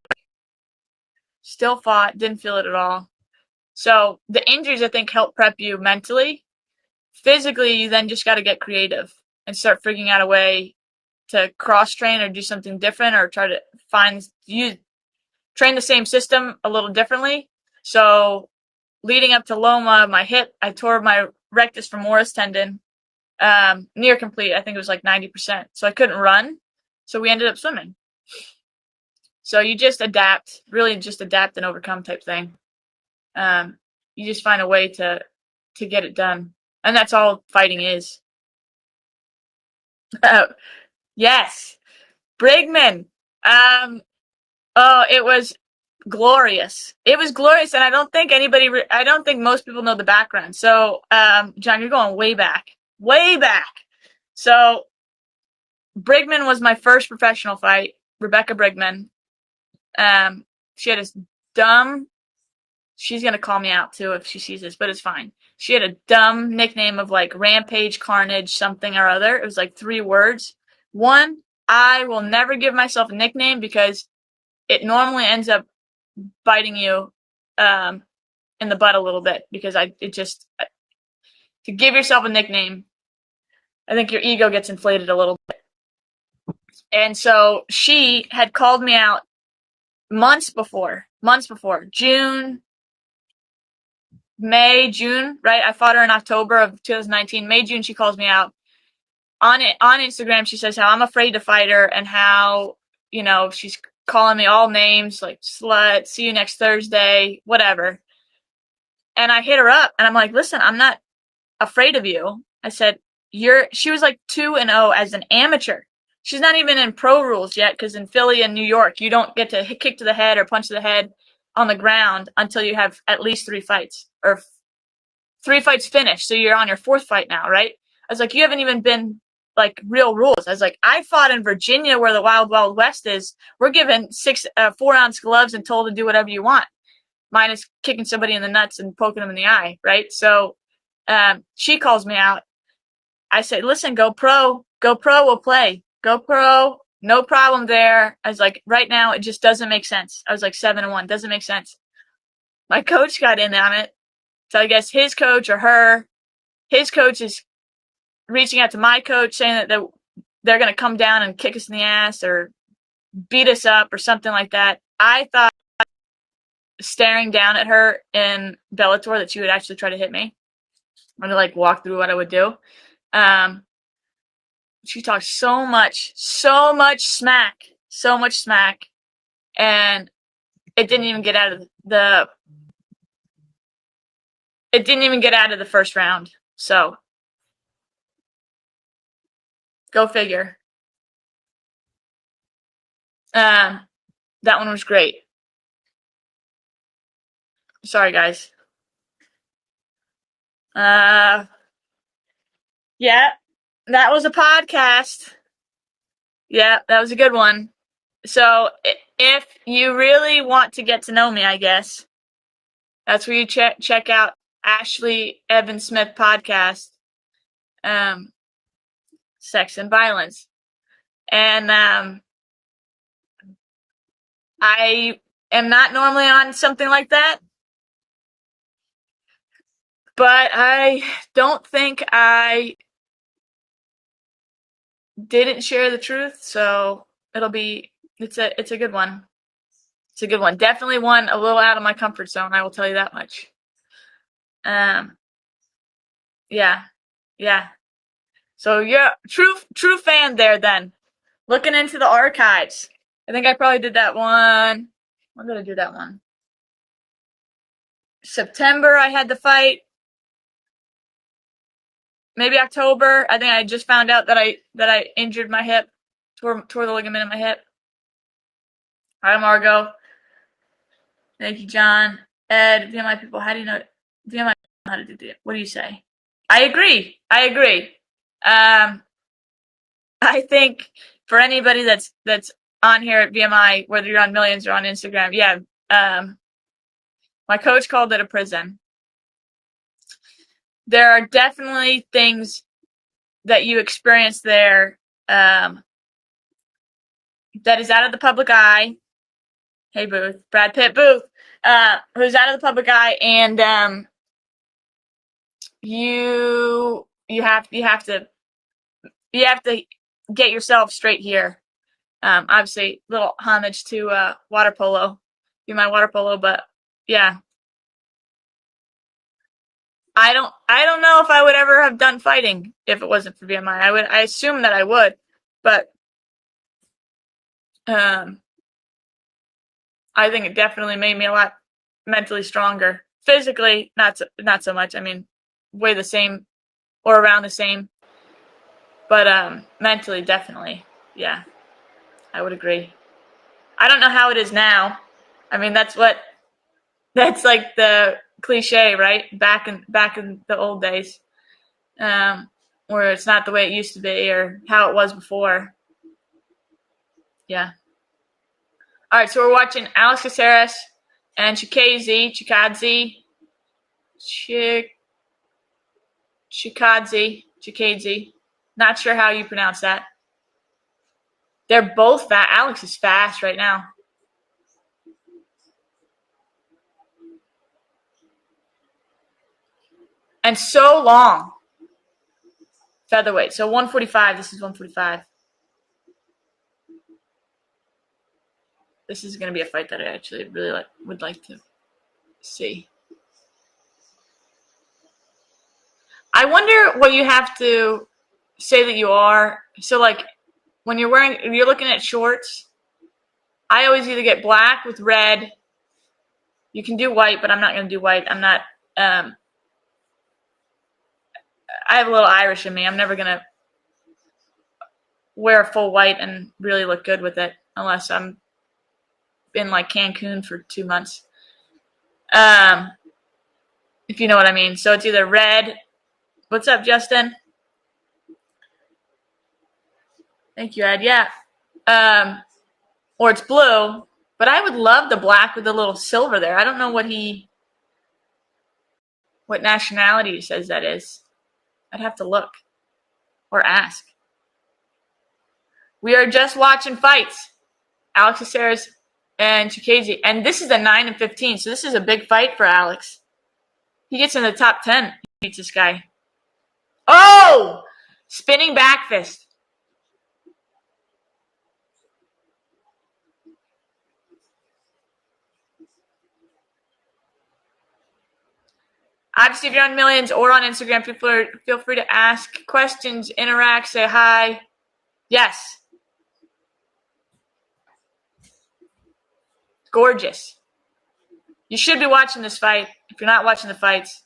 Still fought, didn't feel it at all. So the injuries, I think, help prep you mentally. Physically, you then just got to get creative and start figuring out a way to cross-train or do something different, or try to train the same system a little differently. So leading up to Loma, my hip, I tore my rectus femoris tendon, near complete. I think it was like 90%. So I couldn't run. So we ended up swimming. So you just adapt, really just adapt and overcome type thing. You just find a way to get it done. And that's all fighting is. Yes. Brigman. It was glorious. It was glorious, and I don't think most people know the background. So, John, you're going way back. Way back. So, Brigman was my first professional fight. Rebecca Brigman. She had this dumb... She's going to call me out, too, if she sees this, but it's fine. She had a dumb nickname of, like, Rampage, Carnage, something or other. It was, like, 3 words. One, I will never give myself a nickname because it normally ends up biting you in the butt a little bit, because to give yourself a nickname, I think your ego gets inflated a little bit. And so she had called me out months before, June, right? I fought her in October of 2019. May, June, she calls me out. On Instagram, she says how I'm afraid to fight her, and how, she's calling me all names, like slut, see you next Thursday, whatever. And I hit her up, and I'm like, listen, I'm not afraid of you. I said, she was like 2-0 as an amateur. She's not even in pro rules yet, because in Philly and New York, you don't get to kick to the head or punch to the head on the ground until you have at least 3 fights, or 3 fights finished, so you're on your 4th fight now, right? I was like, you haven't even been like real rules. I was like, I fought in Virginia where the Wild Wild West is. We're given 4-ounce gloves and told to do whatever you want, minus kicking somebody in the nuts and poking them in the eye, right? So she calls me out. I said, listen, go pro will play. Go pro, no problem there. I was like, right now it just doesn't make sense. I was like 7-1, doesn't make sense. My coach got in on it. So I guess his coach or his coach is reaching out to my coach saying that they're going to come down and kick us in the ass or beat us up or something like that. I thought staring down at her in Bellator that she would actually try to hit me or to like walk through what I would do. She talked so much smack, and it didn't even get out of the first round. So go figure. That one was great. Sorry, guys. Yeah, that was a podcast. Yeah, that was a good one. So if you really want to get to know me, I guess, that's where you check out Ashley Evan Smith podcast, Sex and Violence. And I am not normally on something like that, but I don't think I didn't share the truth, so it's a good one. It's a good one. Definitely one a little out of my comfort zone, I will tell you that much. Yeah. So you're true fan there then. Looking into the archives. I think I probably did that one. When did I do that one? September I had the fight. Maybe October. I think I just found out that I injured my hip, tore the ligament in my hip. Hi, Margot. Thank you, John. Ed, VMI people, how do you know VMI how to do it? What do you say? I agree. I think for anybody that's on here at VMI, whether you're on Millions or on Instagram, yeah. My coach called it a prison. There are definitely things that you experience there that is out of the public eye. Hey, Booth. Brad Pitt Booth. Who's out of the public eye, and you have to get yourself straight here. Obviously, little homage to water polo, VMI water polo, but yeah. I don't know if I would ever have done fighting if it wasn't for VMI. I assume that I would, but I think it definitely made me a lot mentally stronger. Physically, not so much. I mean, way the same or around the same, but mentally, definitely, yeah, I would agree. I don't know how it is now. I mean, that's like the cliche, right? Back in the old days, where it's not the way it used to be or how it was before. Yeah. All right, so we're watching Alex Caceres and Chikadze. Not sure how you pronounce that. They're both fast. Alex is fast right now. And so long. Featherweight. So 145. This is 145. This is going to be a fight that I actually really would like to see. I wonder what you have to say that you are. So, like, when you're looking at shorts, I always either get black with red. You can do white, but I'm not going to do white. I'm not, I have a little Irish in me. I'm never going to wear a full white and really look good with it unless I'm in like Cancun for 2 months. if you know what I mean. So it's either red. What's up, Justin? Thank you, Ed. Yeah. Or it's blue. But I would love the black with the little silver there. I don't know what nationality he says that is. I'd have to look or ask. We are just watching fights. Alex Caceres and Chikadze. And this is a 9-15, so this is a big fight for Alex. He gets in the top 10. He beats this guy. Oh! Spinning back fist. Obviously, if you're on Millions or on Instagram, feel free to ask questions, interact, say hi. Yes. Gorgeous. You should be watching this fight. If you're not watching the fights,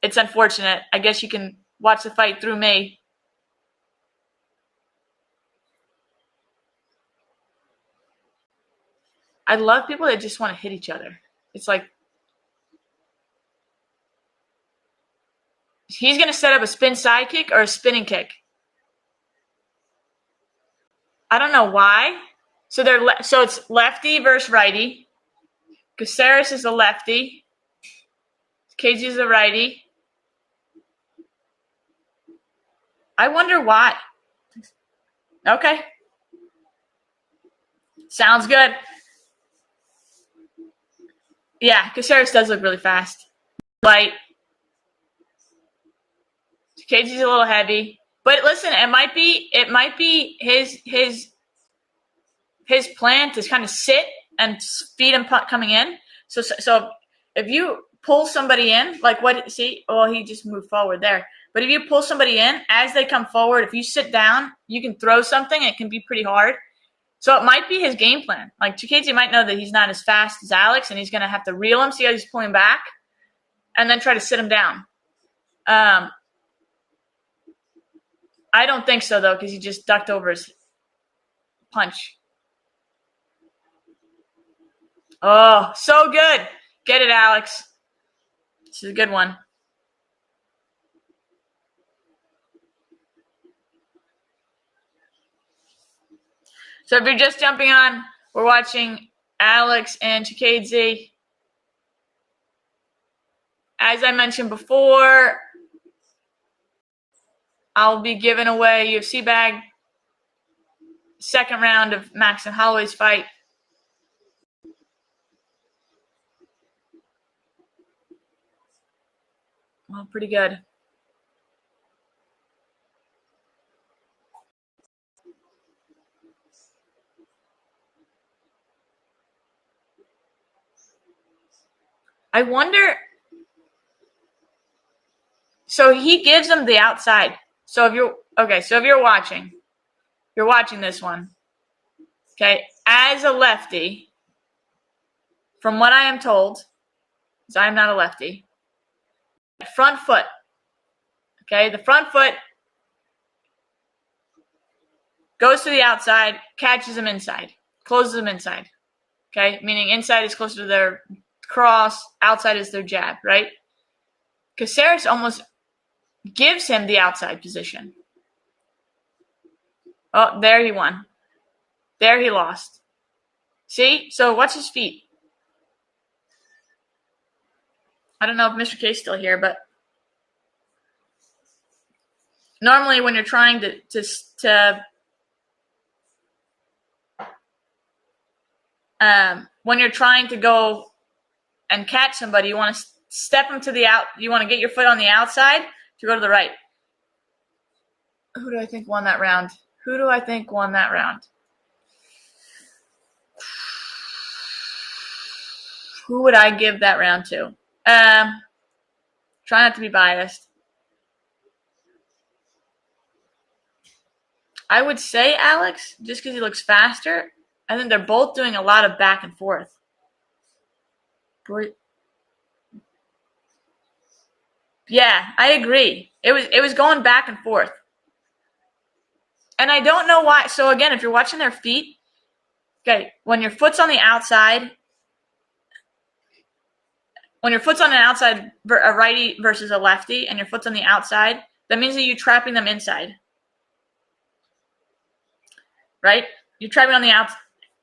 it's unfortunate. I guess you can watch the fight through me. I love people that just want to hit each other. It's like he's going to set up a spin side kick or a spinning kick. I don't know why. So so it's lefty versus righty. Caceres is the lefty. KG is the righty. I wonder why. Okay. Sounds good. Yeah, Caceres does look really fast. Light. KG's a little heavy. But listen, it might be his plan to kind of sit and feed him coming in. So if you pull somebody in, like what? See, he just moved forward there. But if you pull somebody in as they come forward, if you sit down, you can throw something. It can be pretty hard. So it might be his game plan. Like Chikadze might know that he's not as fast as Alex, and he's going to have to reel him, see how he's pulling back, and then try to sit him down. I don't think so, though, because he just ducked over his punch. Oh, so good. Get it, Alex. This is a good one. So if you're just jumping on, we're watching Alex and Chikadze. As I mentioned before, I'll be giving away a UFC bag. Second round of Max and Holloway's fight. Well, pretty good. I wonder. So he gives them the outside. So if you're watching this one. Okay, as a lefty, from what I am told, because I am not a lefty, front foot. Okay, the front foot goes to the outside, catches them inside, closes them inside. Okay, meaning inside is closer to their cross, outside is their jab, right? Caceres almost gives him the outside position. Oh, there he won. There he lost. See? So watch his feet. I don't know if Mr. K's still here, but normally when you're trying to when you're trying to go and catch somebody, you want to step them to the out. You want to get your foot on the outside to go to the right. Who do I think won that round? Who would I give that round to? Try not to be biased. I would say Alex, just because he looks faster. I think they're both doing a lot of back and forth. Yeah, I agree. It was going back and forth. And I don't know why. So again, if you're watching their feet, okay, when your foot's on the outside, when your foot's on an outside, a righty versus a lefty, and your foot's on the outside, that means that you're trapping them inside. Right? You're trapping on the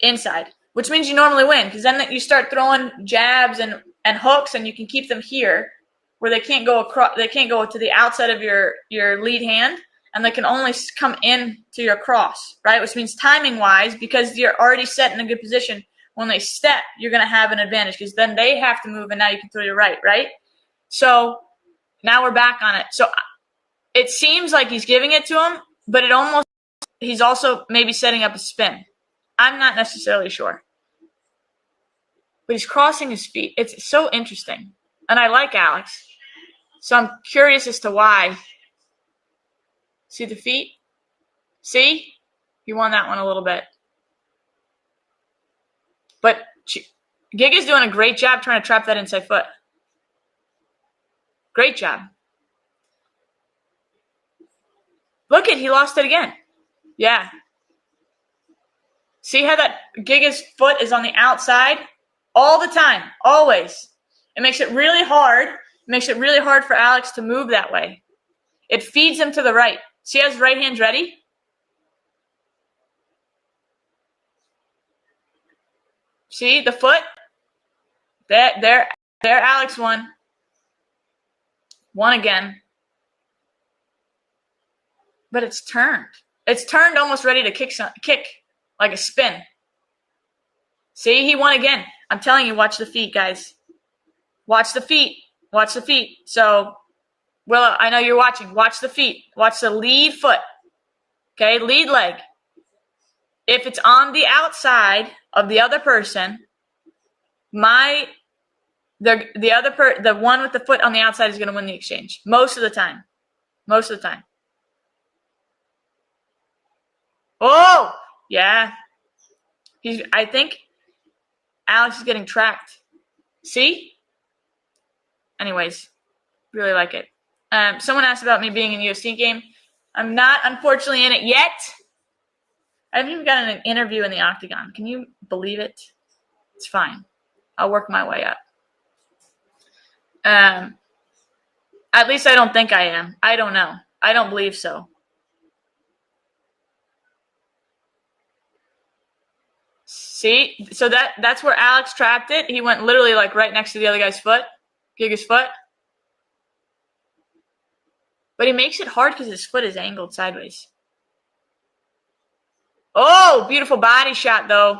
inside, which means you normally win, because then you start throwing jabs and hooks, and you can keep them here where they can't go across. They can't go to the outside of your lead hand, and they can only come in to your cross, right? Which means timing-wise, because you're already set in a good position, when they step, you're going to have an advantage, because then they have to move, and now you can throw your right? So now we're back on it. So it seems like he's giving it to him, but he's also maybe setting up a spin. I'm not necessarily sure. But he's crossing his feet. It's so interesting. And I like Alex. So I'm curious as to why. See the feet? See? He won that one a little bit. But Giga's doing a great job trying to trap that inside foot. Great job. Look he lost it again. Yeah. See how that Giga's foot is on the outside? All the time. Always. It makes it really hard. It makes it really hard for Alex to move that way. It feeds him to the right. See how his right hand's ready? See the foot? There Alex won. Won again. But it's turned. It's turned almost ready to kick like a spin. See, he won again. I'm telling you, watch the feet, guys. Watch the feet. Watch the feet. So, Willow, I know you're watching. Watch the feet. Watch the lead foot. Okay, lead leg. If it's on the outside of the other person, the one with the foot on the outside is going to win the exchange. Most of the time. Most of the time. Oh, yeah. I think Alex is getting tracked. See? Anyways, really like it. Someone asked about me being in a UFC game. I'm not, unfortunately, in it yet. I haven't even gotten an interview in the Octagon. Can you believe it? It's fine. I'll work my way up. At least I don't think I am. I don't know. I don't believe so. See? So that's where Alex trapped it. He went literally like right next to the other guy's foot. Giga's foot. But he makes it hard because his foot is angled sideways. Oh, beautiful body shot, though.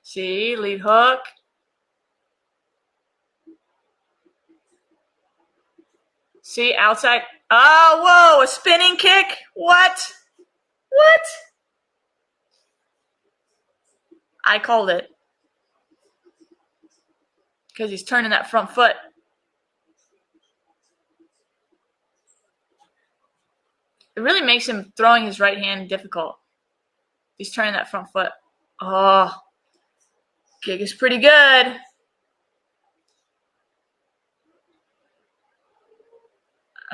See, lead hook. See, outside. Oh, whoa, a spinning kick? What? What? I called it. Because he's turning that front foot. It really makes him throwing his right hand difficult. He's turning that front foot. Oh, Gig is pretty good.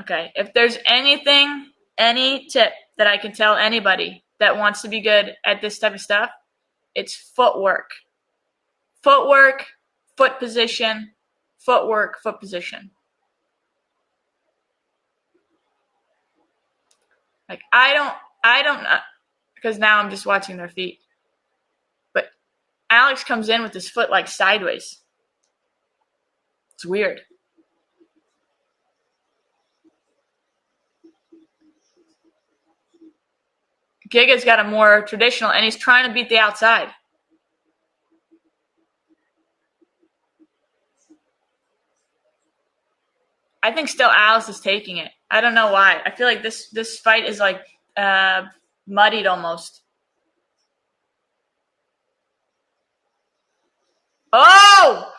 Okay, if there's anything, any tip that I can tell anybody that wants to be good at this type of stuff, it's footwork. Footwork, foot position, footwork, foot position. Like, I don't know, because now I'm just watching their feet. But Alex comes in with his foot like sideways. It's weird. Giga's got a more traditional, and he's trying to beat the outside. I think still Alice is taking it. I don't know why. I feel like this fight is like muddied almost. Oh!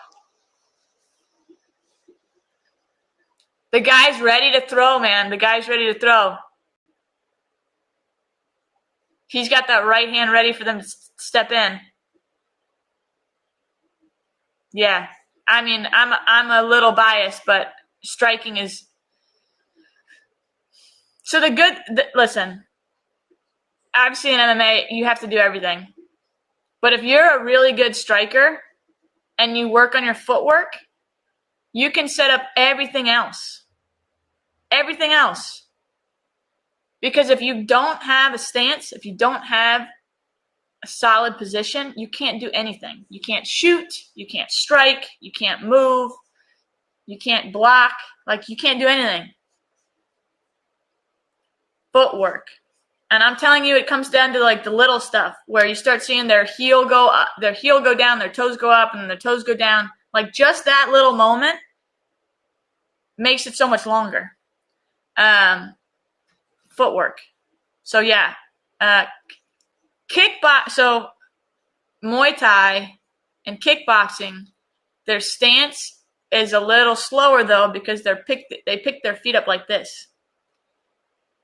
The guy's ready to throw, man. The guy's ready to throw. He's got that right hand ready for them to step in. Yeah. I mean, I'm a little biased, but striking is So listen, obviously in MMA, you have to do everything. But if you're a really good striker and you work on your footwork, you can set up everything else. Everything else. Because if you don't have a stance, if you don't have a solid position, you can't do anything. You can't shoot, you can't strike, you can't move, you can't block. Like, you can't do anything. Footwork. And I'm telling you, it comes down to like the little stuff where you start seeing their heel go up, their heel go down, their toes go up, and their toes go down. Like, just that little moment makes it so much longer. Footwork. So yeah, So Muay Thai and kickboxing, their stance is a little slower though because they pick their feet up like this.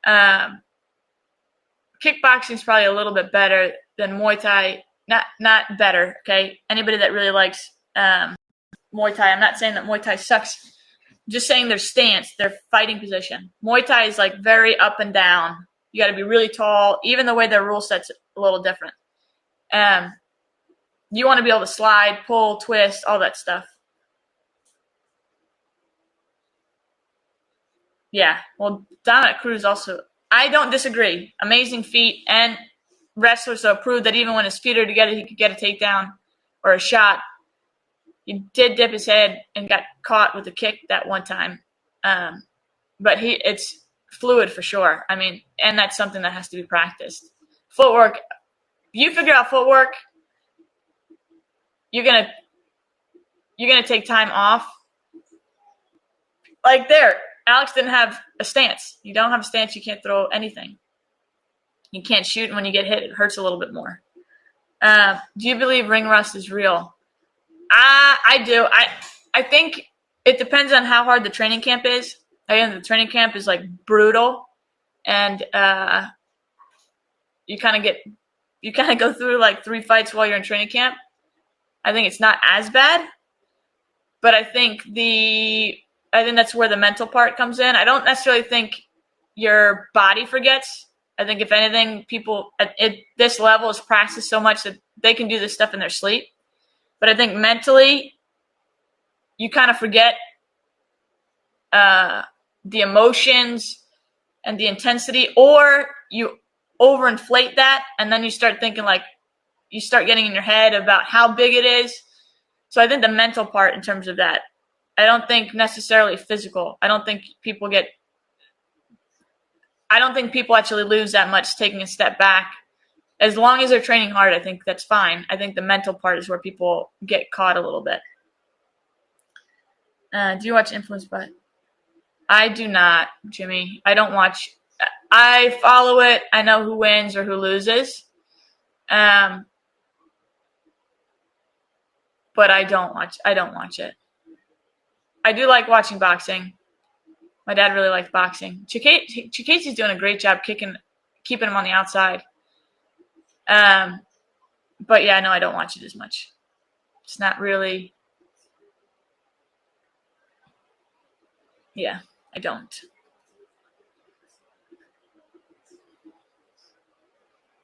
Kickboxing is probably a little bit better than Muay Thai. Not better, okay? Anybody that really likes Muay Thai, I'm not saying that Muay Thai sucks. I'm just saying their stance, their fighting position. Muay Thai is like very up and down. You got to be really tall. Even the way their rule set's a little different. You want to be able to slide, pull, twist, all that stuff. Yeah, well, Dominic Cruz also, I don't disagree. Amazing feet, and wrestlers have proved that even when his feet are together, he could get a takedown or a shot. He did dip his head and got caught with a kick that one time. But it's fluid for sure. I mean, and that's something that has to be practiced. Footwork, if you figure out footwork, you're gonna take time off. Like there, Alex didn't have a stance. You don't have a stance, you can't throw anything. You can't shoot, and when you get hit, it hurts a little bit more. Do you believe ring rust is real? I do. I think it depends on how hard the training camp is. Again, the training camp is like brutal, and you kind of go through like 3 fights while you're in training camp. I think it's not as bad, but I think that's where the mental part comes in. I don't necessarily think your body forgets. I think if anything, people at this level is practiced so much that they can do this stuff in their sleep. But I think mentally, you kind of forget the emotions and the intensity, or you overinflate that, and then you start thinking you start getting in your head about how big it is. So I think the mental part in terms of that, I don't think necessarily physical. I don't think people actually lose that much taking a step back. As long as they're training hard, I think that's fine. I think the mental part is where people get caught a little bit. Do you watch Influence But? I do not, Jimmy. I don't watch. I follow it. I know who wins or who loses. But I don't watch it. I do like watching boxing. My dad really likes boxing. Chikati's doing a great job keeping him on the outside. But yeah, no, I don't watch it as much. It's not really. Yeah, I don't.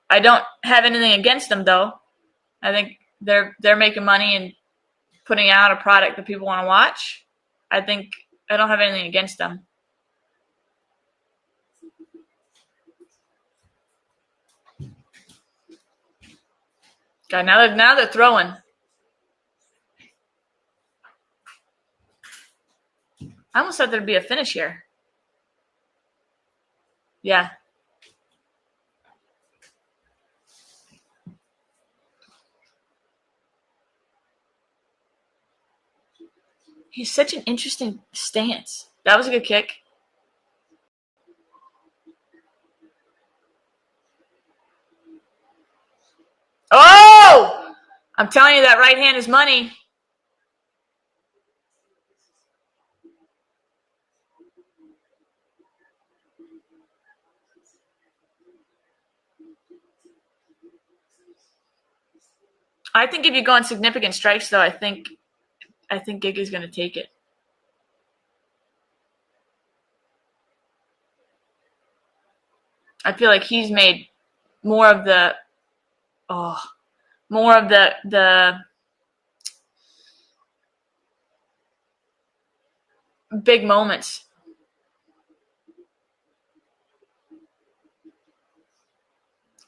I don't have anything against them though. I think they're making money and putting out a product that people want to watch. I think I don't have anything against them. God, now they're throwing. I almost thought there'd be a finish here. Yeah. He's such an interesting stance. That was a good kick. Oh! I'm telling you, that right hand is money. I think if you go on significant strikes, though, I think Gig is going to take it. I feel like he's made more of the big moments.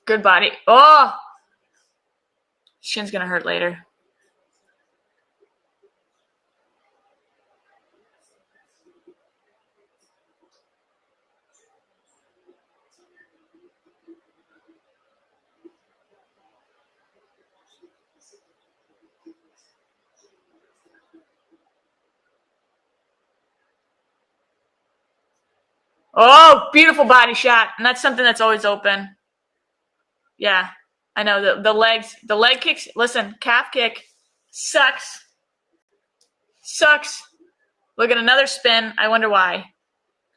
Good body. Oh, shin's gonna hurt later. Oh, beautiful body shot. And that's something that's always open. Yeah, I know. The leg kicks. Listen, calf kick sucks. Sucks. Look at another spin. I wonder why.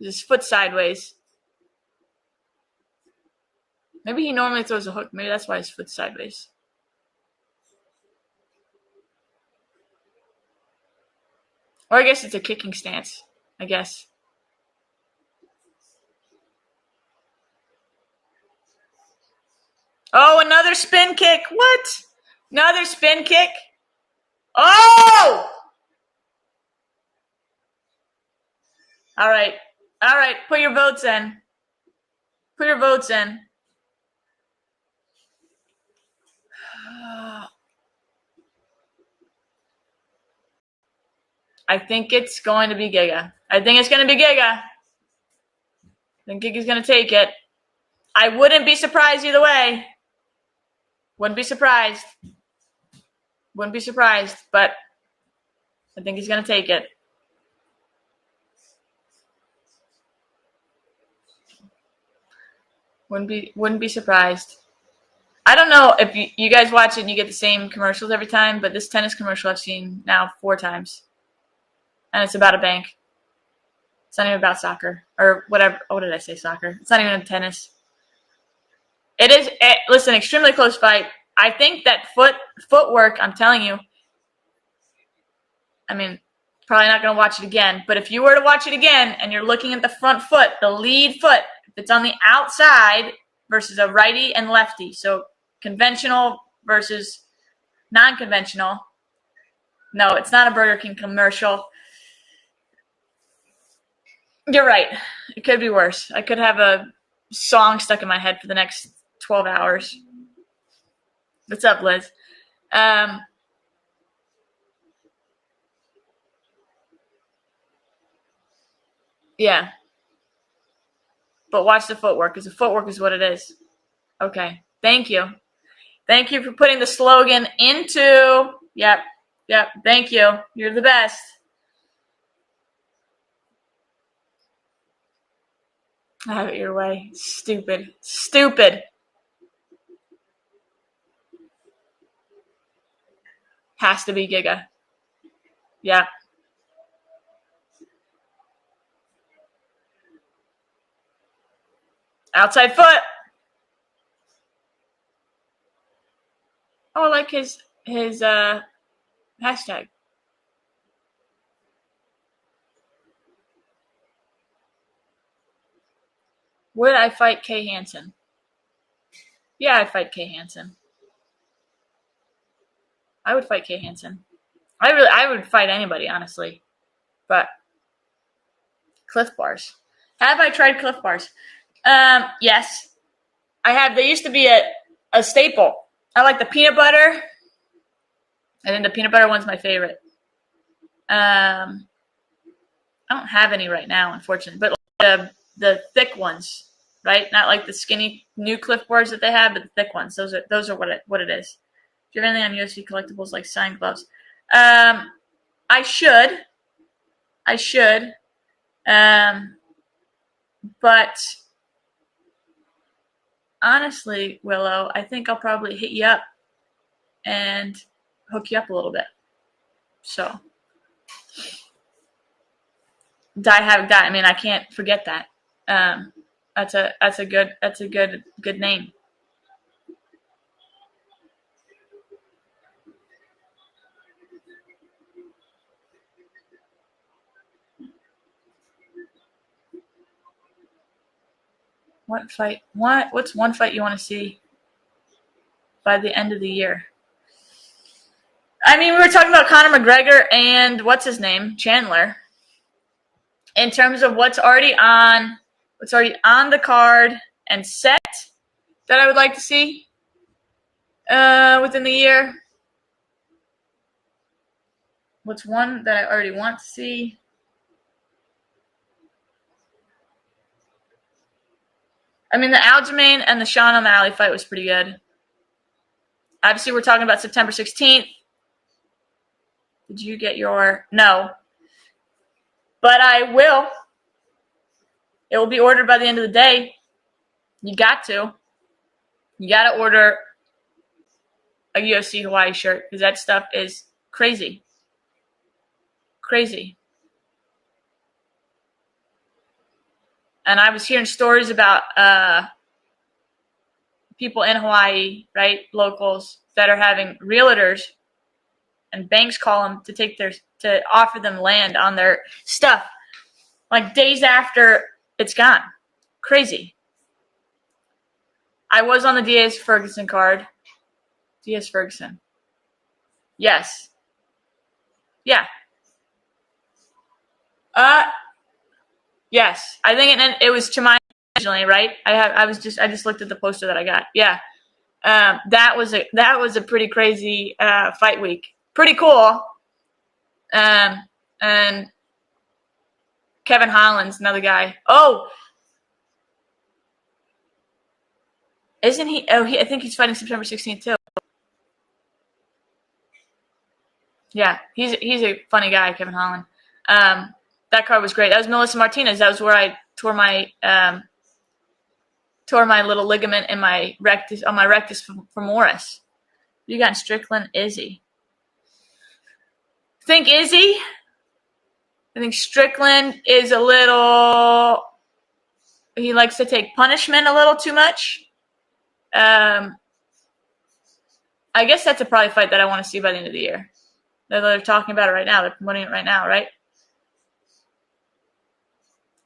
His foot sideways. Maybe he normally throws a hook. Maybe that's why his foot's sideways. Or I guess it's a kicking stance. I guess. Oh, another spin kick. What? Another spin kick? Oh! All right. All right. Put your votes in. Put your votes in. I think it's going to be Giga. I think it's going to be Giga. I think Giga's going to take it. I wouldn't be surprised either way. Wouldn't be surprised. Wouldn't be surprised, but I think he's going to take it. Wouldn't be surprised. I don't know if you guys watch it and you get the same commercials every time, but this tennis commercial I've seen now 4 times. And it's about a bank. It's not even about soccer or whatever. What did I say? Soccer. It's not even tennis. It is. Listen, extremely close fight. I think that footwork. I'm telling you. I mean, probably not going to watch it again. But if you were to watch it again and you're looking at the front foot, the lead foot, if it's on the outside versus a righty and lefty, so conventional versus non-conventional. No, it's not a Burger King commercial. You're right. It could be worse. I could have a song stuck in my head for the next 12 hours. What's up, Liz? Yeah. But watch the footwork, because the footwork is what it is. Okay. Thank you. Thank you for putting the slogan into. Yep. Thank you. You're the best. Have it your way. Stupid. Has to be Giga. Yeah. Outside foot. Oh, I like his hashtag. Would I fight Kay Hansen? Yeah, I'd fight Kay Hansen. I would fight Kay Hansen. I would fight anybody, honestly. But Cliff Bars. Have I tried Cliff Bars? Yes. I have. They used to be a staple. I like the peanut butter. I think the peanut butter one's my favorite. I don't have any right now, unfortunately. But like the thick ones, right? Not like the skinny new Cliff Bars that they have, but the thick ones. Those are what it is. Do you have anything on UFC collectibles like signed gloves? I should. But honestly, Willow, I think I'll probably hit you up and hook you up a little bit. So, I mean, I can't forget that. That's a good name. What fight? What's one fight you want to see by the end of the year? I mean, we were talking about Conor McGregor and what's his name, Chandler. In terms of what's already on the card and set that I would like to see within the year. What's one that I already want to see? I mean, the Aljamain and the Sean O'Malley fight was pretty good. Obviously, we're talking about September 16th. Did you get your? No. But I will. It will be ordered by the end of the day. You got to. You got to order a UFC Hawaii shirt because that stuff is crazy. Crazy. And I was hearing stories about people in Hawaii, right, locals, that are having realtors and banks call them to offer them land on their stuff, like days after it's gone. Crazy. I was on the Diaz Ferguson card. Diaz Ferguson. Yes. Yeah. Yes. I think it was Chimay originally, right? I just looked at the poster that I got. Yeah. That was a pretty crazy fight week. Pretty cool. And Kevin Holland's another guy. Oh, isn't he? Oh, I think he's fighting September 16th too. Yeah, he's a funny guy, Kevin Holland. That card was great. That was Melissa Martinez. That was where I tore my little ligament in my rectus femoris. You got Strickland, Izzy. Think Izzy? I think Strickland is a little. He likes to take punishment a little too much. I guess that's a probably fight that I want to see by the end of the year. They're talking about it right now. They're promoting it right now, right?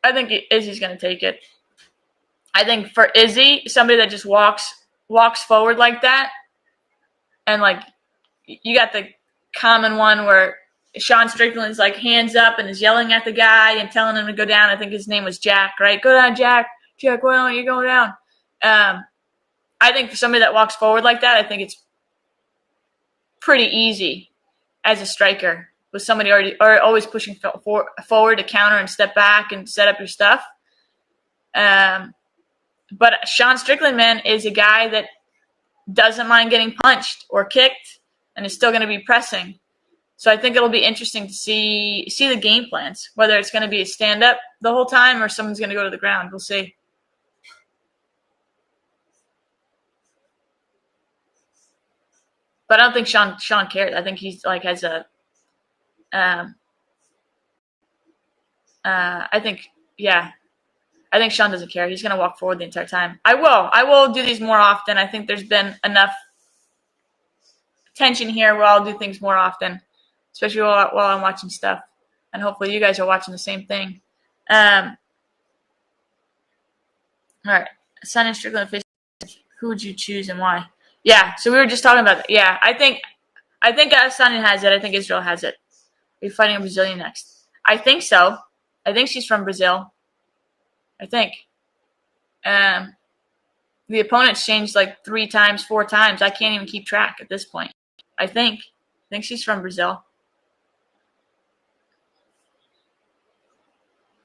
I think Izzy's going to take it. I think for Izzy, somebody that just walks forward like that, and like you got the common one where Sean Strickland's like hands up and is yelling at the guy and telling him to go down. I think his name was Jack, right? Go down, Jack. Jack, why don't you go down? I think for somebody that walks forward like that, I think it's pretty easy as a striker with somebody always pushing forward to counter and step back and set up your stuff. But Sean Strickland, man, is a guy that doesn't mind getting punched or kicked and is still going to be pressing. So I think it'll be interesting to see the game plans, whether it's going to be a stand-up the whole time or someone's going to go to the ground. We'll see. But I don't think Sean cares. I think he's like has a I think Sean doesn't care. He's going to walk forward the entire time. I will do these more often. I think there's been enough tension here where I'll do things more often, especially while I'm watching stuff. And hopefully you guys are watching the same thing. All right. Son and Strickland, who would you choose and why? Yeah, so we were just talking about that. Yeah, I think Sonnen has it. I think Israel has it. Are you fighting a Brazilian next? I think so. I think she's from Brazil. I think. The opponent's changed like 3 times, 4 times. I can't even keep track at this point. I think she's from Brazil.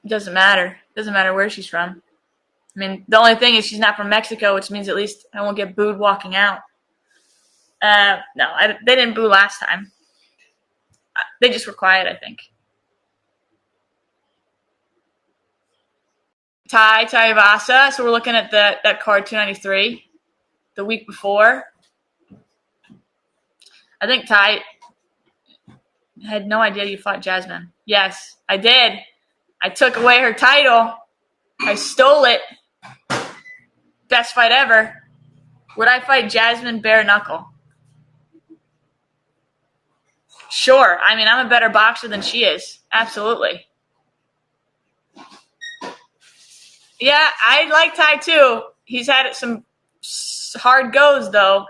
It doesn't matter. It doesn't matter where she's from. I mean, the only thing is she's not from Mexico, which means at least I won't get booed walking out. No, they didn't boo last time. They just were quiet, I think. Taivasa. So we're looking at that card 293 the week before. I think Ty had no idea you fought Jasmine. Yes, I did. I took away her title. I stole it. Best fight ever. Would I fight Jasmine bare knuckle? Sure. I mean, I'm a better boxer than she is. Absolutely. Yeah, I like Ty too. He's had some hard goes though.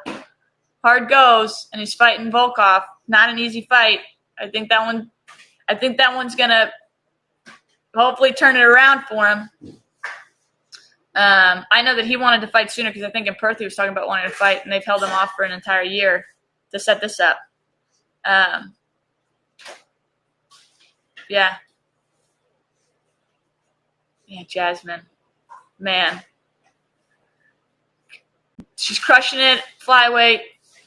Hard goes, and he's fighting Volkov. Not an easy fight. I think that one's gonna hopefully turn it around for him. I know that he wanted to fight sooner because I think in Perth he was talking about wanting to fight, and they've held him off for an entire year to set this up. Yeah. Yeah, Jasmine. Man. She's crushing it, flyweight,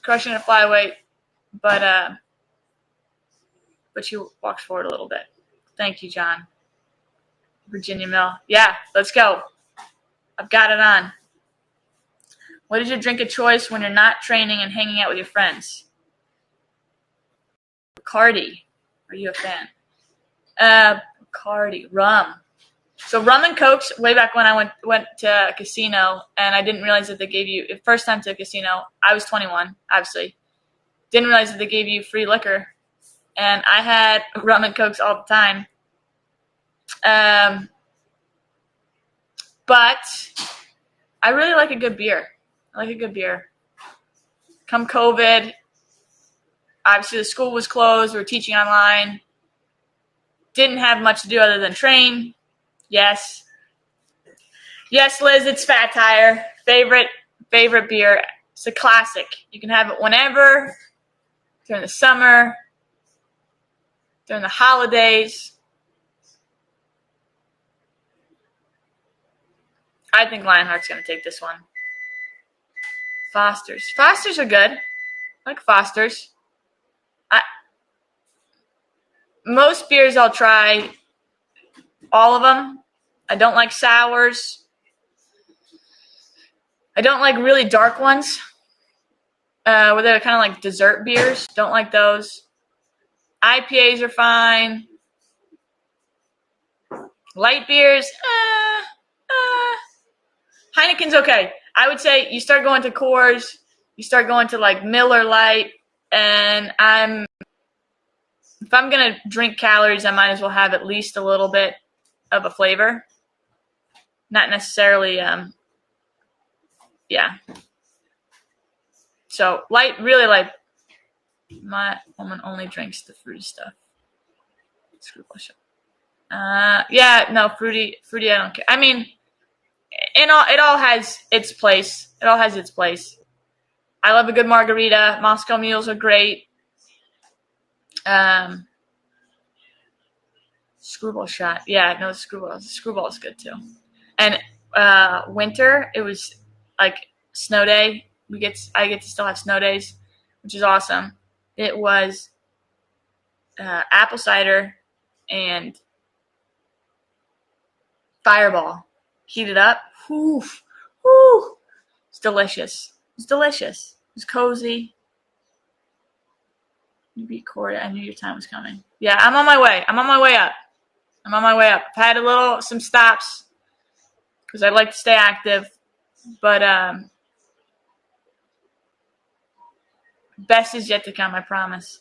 but she walks forward a little bit. Thank you, John. Virginia Mill. Yeah, let's go. I've got it on. What is your drink of choice when you're not training and hanging out with your friends? Bacardi. Are you a fan? Bacardi. Rum. So rum and cokes, way back when I went to a casino, and I didn't realize that they gave you, first time to a casino, I was 21, obviously. Didn't realize that they gave you free liquor. And I had rum and cokes all the time. But I really like a good beer. Come COVID, obviously the school was closed. We were teaching online. Didn't have much to do other than train. Yes. Yes, Liz, it's Fat Tire. Favorite beer. It's a classic. You can have it whenever, during the summer, during the holidays. I think Lionheart's going to take this one. Foster's. Foster's are good. I like Foster's. Most beers I'll try, all of them. I don't like sours. I don't like really dark ones, where they're kind of like dessert beers. Don't like those. IPAs are fine. Light beers, Heineken's okay. I would say you start going to Coors, you start going to like Miller Lite, and if I'm going to drink calories, I might as well have at least a little bit of a flavor. Not necessarily, yeah. So really light. My woman only drinks the fruity stuff. Screwball. Yeah, no, fruity, I don't care. I mean, it all has its place. I love a good margarita. Moscow mules are great. Screwball shot. Yeah, no, screwball is good too. And winter, it was like snow day. I get to still have snow days, which is awesome. It was apple cider and Fireball. Heated up. Whew. It's delicious. It was cozy. You beat Corey. I knew your time was coming. Yeah, I'm on my way up. I've had some stops because I like to stay active, but best is yet to come. I promise.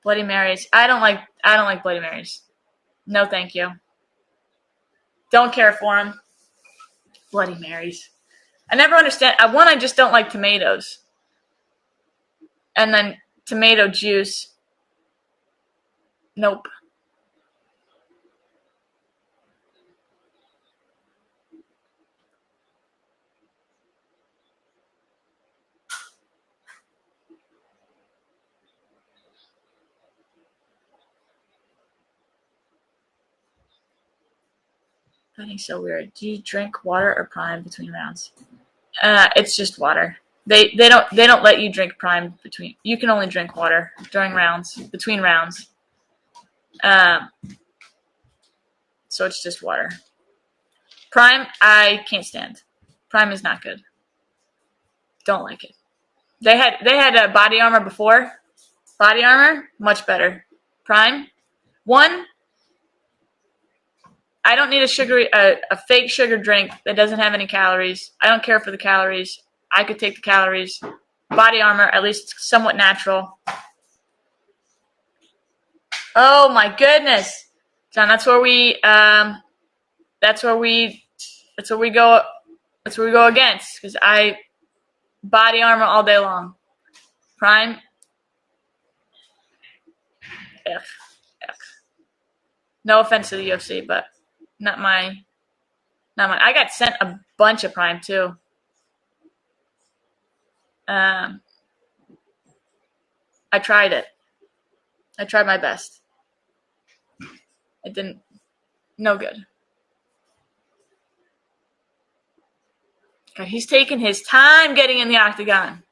Bloody Marys. I don't like Bloody Marys. No, thank you. Don't care for them. Bloody Marys. I never understand. I just don't like tomatoes. And then tomato juice. Nope. I think so weird. Do you drink water or Prime between rounds? It's just water. They don't let you drink Prime between. You can only drink water during rounds, between rounds. So it's just water. Prime, I can't stand. Prime is not good. Don't like it. They had a Body Armor before. Body Armor, much better. Prime, one. I don't need a fake sugar drink that doesn't have any calories. I don't care for the calories. I could take the calories. Body Armor, at least somewhat natural. Oh my goodness, John, that's where we That's what we go. That's what we go against. Because I body armor all day long. Prime. F. No offense to the UFC, but not my. I got sent a bunch of Prime too. I tried it. I tried my best. It didn't. No good. God, he's taking his time getting in the octagon.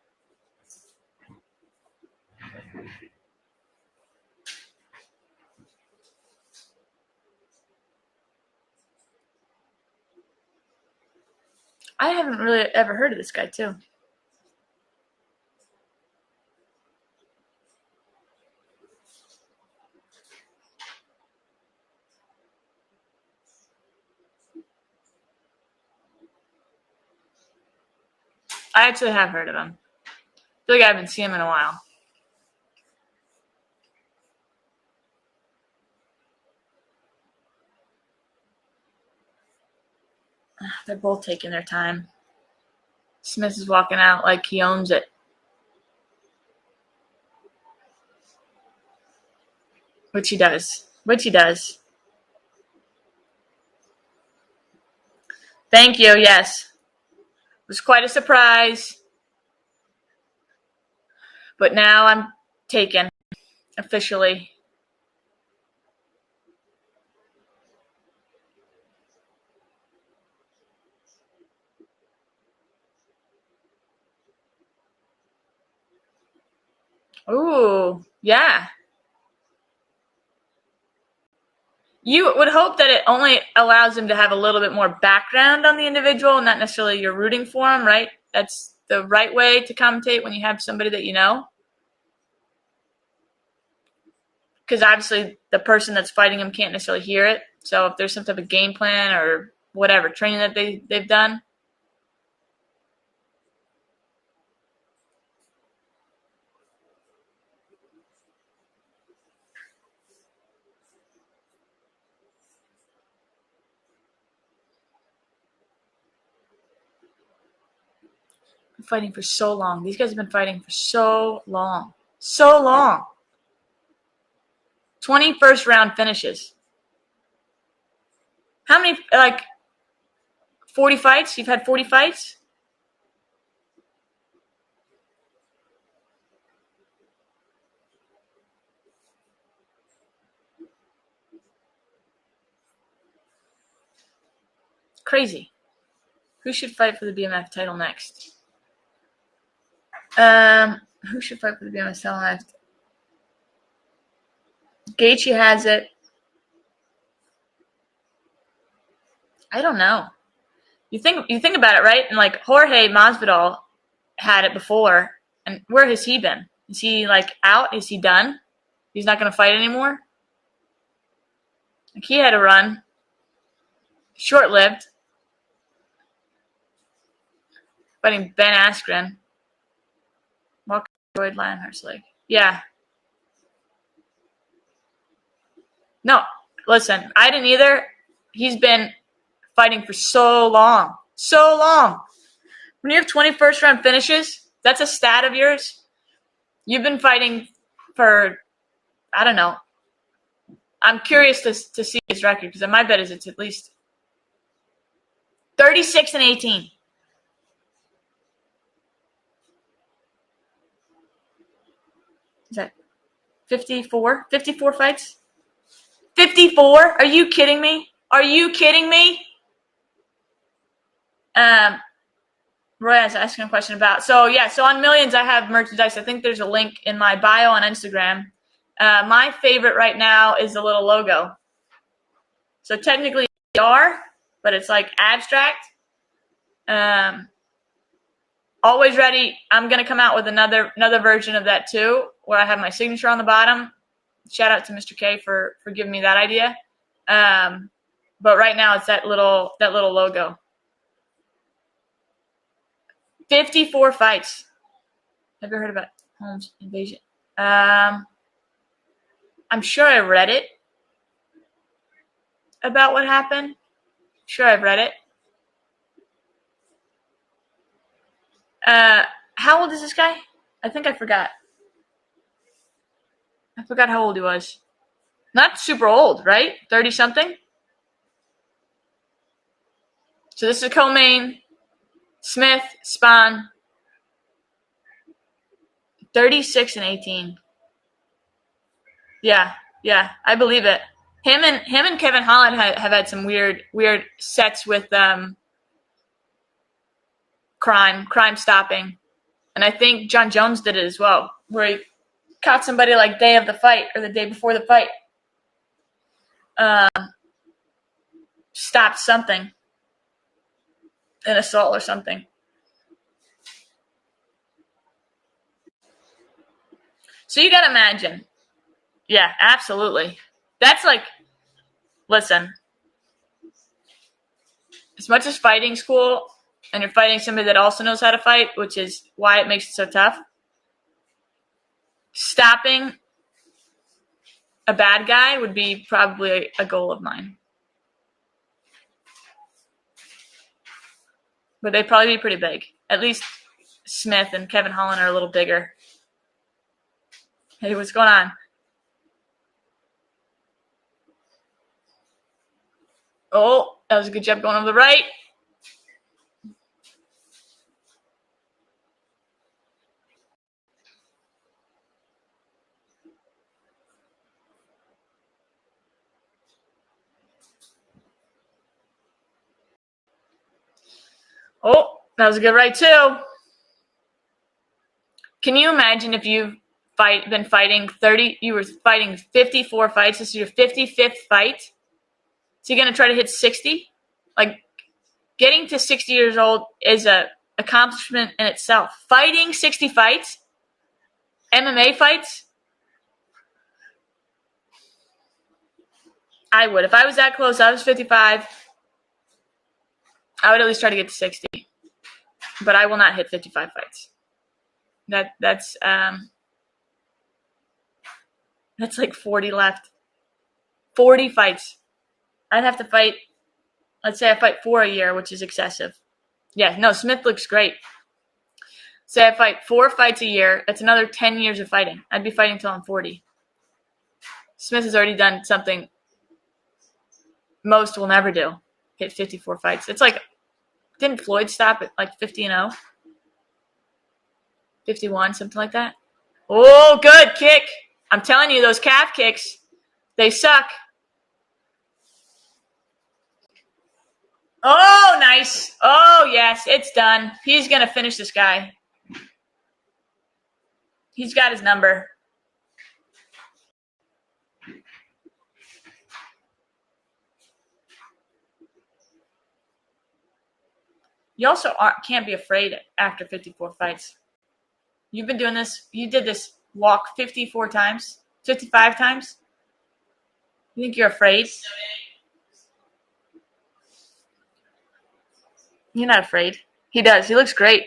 I haven't really ever heard of this guy too. I actually have heard of him. I feel like I haven't seen him in a while. They're both taking their time. Smith is walking out like he owns it. Which he does. Thank you, yes. It was quite a surprise. But now I'm taken. Officially. Ooh, yeah. You would hope that it only allows him to have a little bit more background on the individual, not necessarily you're rooting for him, right? That's the right way to commentate when you have somebody that you know. Because obviously the person that's fighting him can't necessarily hear it. So if there's some type of game plan or whatever, training that they've done. Fighting for so long. These guys have been fighting for so long. 21st round finishes. How many, 40 fights? You've had 40 fights? Crazy. Who should fight for the BMF title next? Who should fight for the BMF title next? Gaethje has it. I don't know. You think about it, right? And like Jorge Masvidal had it before, and where has he been? Is he out? Is he done? He's not going to fight anymore. Like he had a run, short-lived, fighting Ben Askren. Walker Lloyd Lionheart's leg. Yeah. No, listen, I didn't either. He's been fighting for so long. When you have 21st round finishes, that's a stat of yours. You've been fighting for, I don't know. I'm curious to see his record because my bet is it's at least 36-18. Is that 54? 54 fights? 54? Are you kidding me? Roy is asking a question about. So on Millions, I have merchandise. I think there's a link in my bio on Instagram. My favorite right now is the little logo. So technically they are, but it's like abstract. Always ready. I'm gonna come out with another version of that too, where I have my signature on the bottom. Shout out to Mr. K for giving me that idea. But right now it's that little logo. 54 fights. Have you heard about Holmes invasion? I'm sure I read it about what happened. Sure, I've read it. How old is this guy? I think I forgot. I forgot how old he was. Not super old, right? 30-something? So this is co-main. Smith, Spahn, 36 and 18. Yeah, I believe it. Him and Kevin Holland have had some weird sets with crime stopping, and I think John Jones did it as well, where he caught somebody like day of the fight or the day before the fight, stopped something, an assault or something. So you gotta imagine. Yeah, absolutely. That's like, listen, as much as fighting's cool, and you're fighting somebody that also knows how to fight, which is why it makes it so tough, stopping a bad guy would be probably a goal of mine. But they'd probably be pretty big. At least Smith and Kevin Holland are a little bigger. Hey, what's going on? Oh, that was a good jab going over the right. Oh, that was a good right too. Can you imagine if you've been fighting 30, you were fighting 54 fights, this is your 55th fight? So you're going to try to hit 60? Like, getting to 60 years old is a accomplishment in itself. Fighting 60 fights, MMA fights, I would. If I was that close, I was 55, I would at least try to get to 60. But I will not hit 55 fights. That's like 40 left. 40 fights. I'd have to fight, let's say I fight 4 a year, which is excessive. Yeah, no, Smith looks great. Say I fight 4 fights a year, that's another 10 years of fighting. I'd be fighting until I'm 40. Smith has already done something most will never do. Hit 54 fights. It's like, didn't Floyd stop at like 50-0? 51, something like that? Oh, good kick. I'm telling you, those calf kicks, they suck. Oh, nice. Oh, yes, it's done. He's going to finish this guy. He's got his number. You also can't be afraid after 54 fights. You've been doing this. You did this walk 54 times, 55 times. You think you're afraid? You're not afraid. He does. He looks great.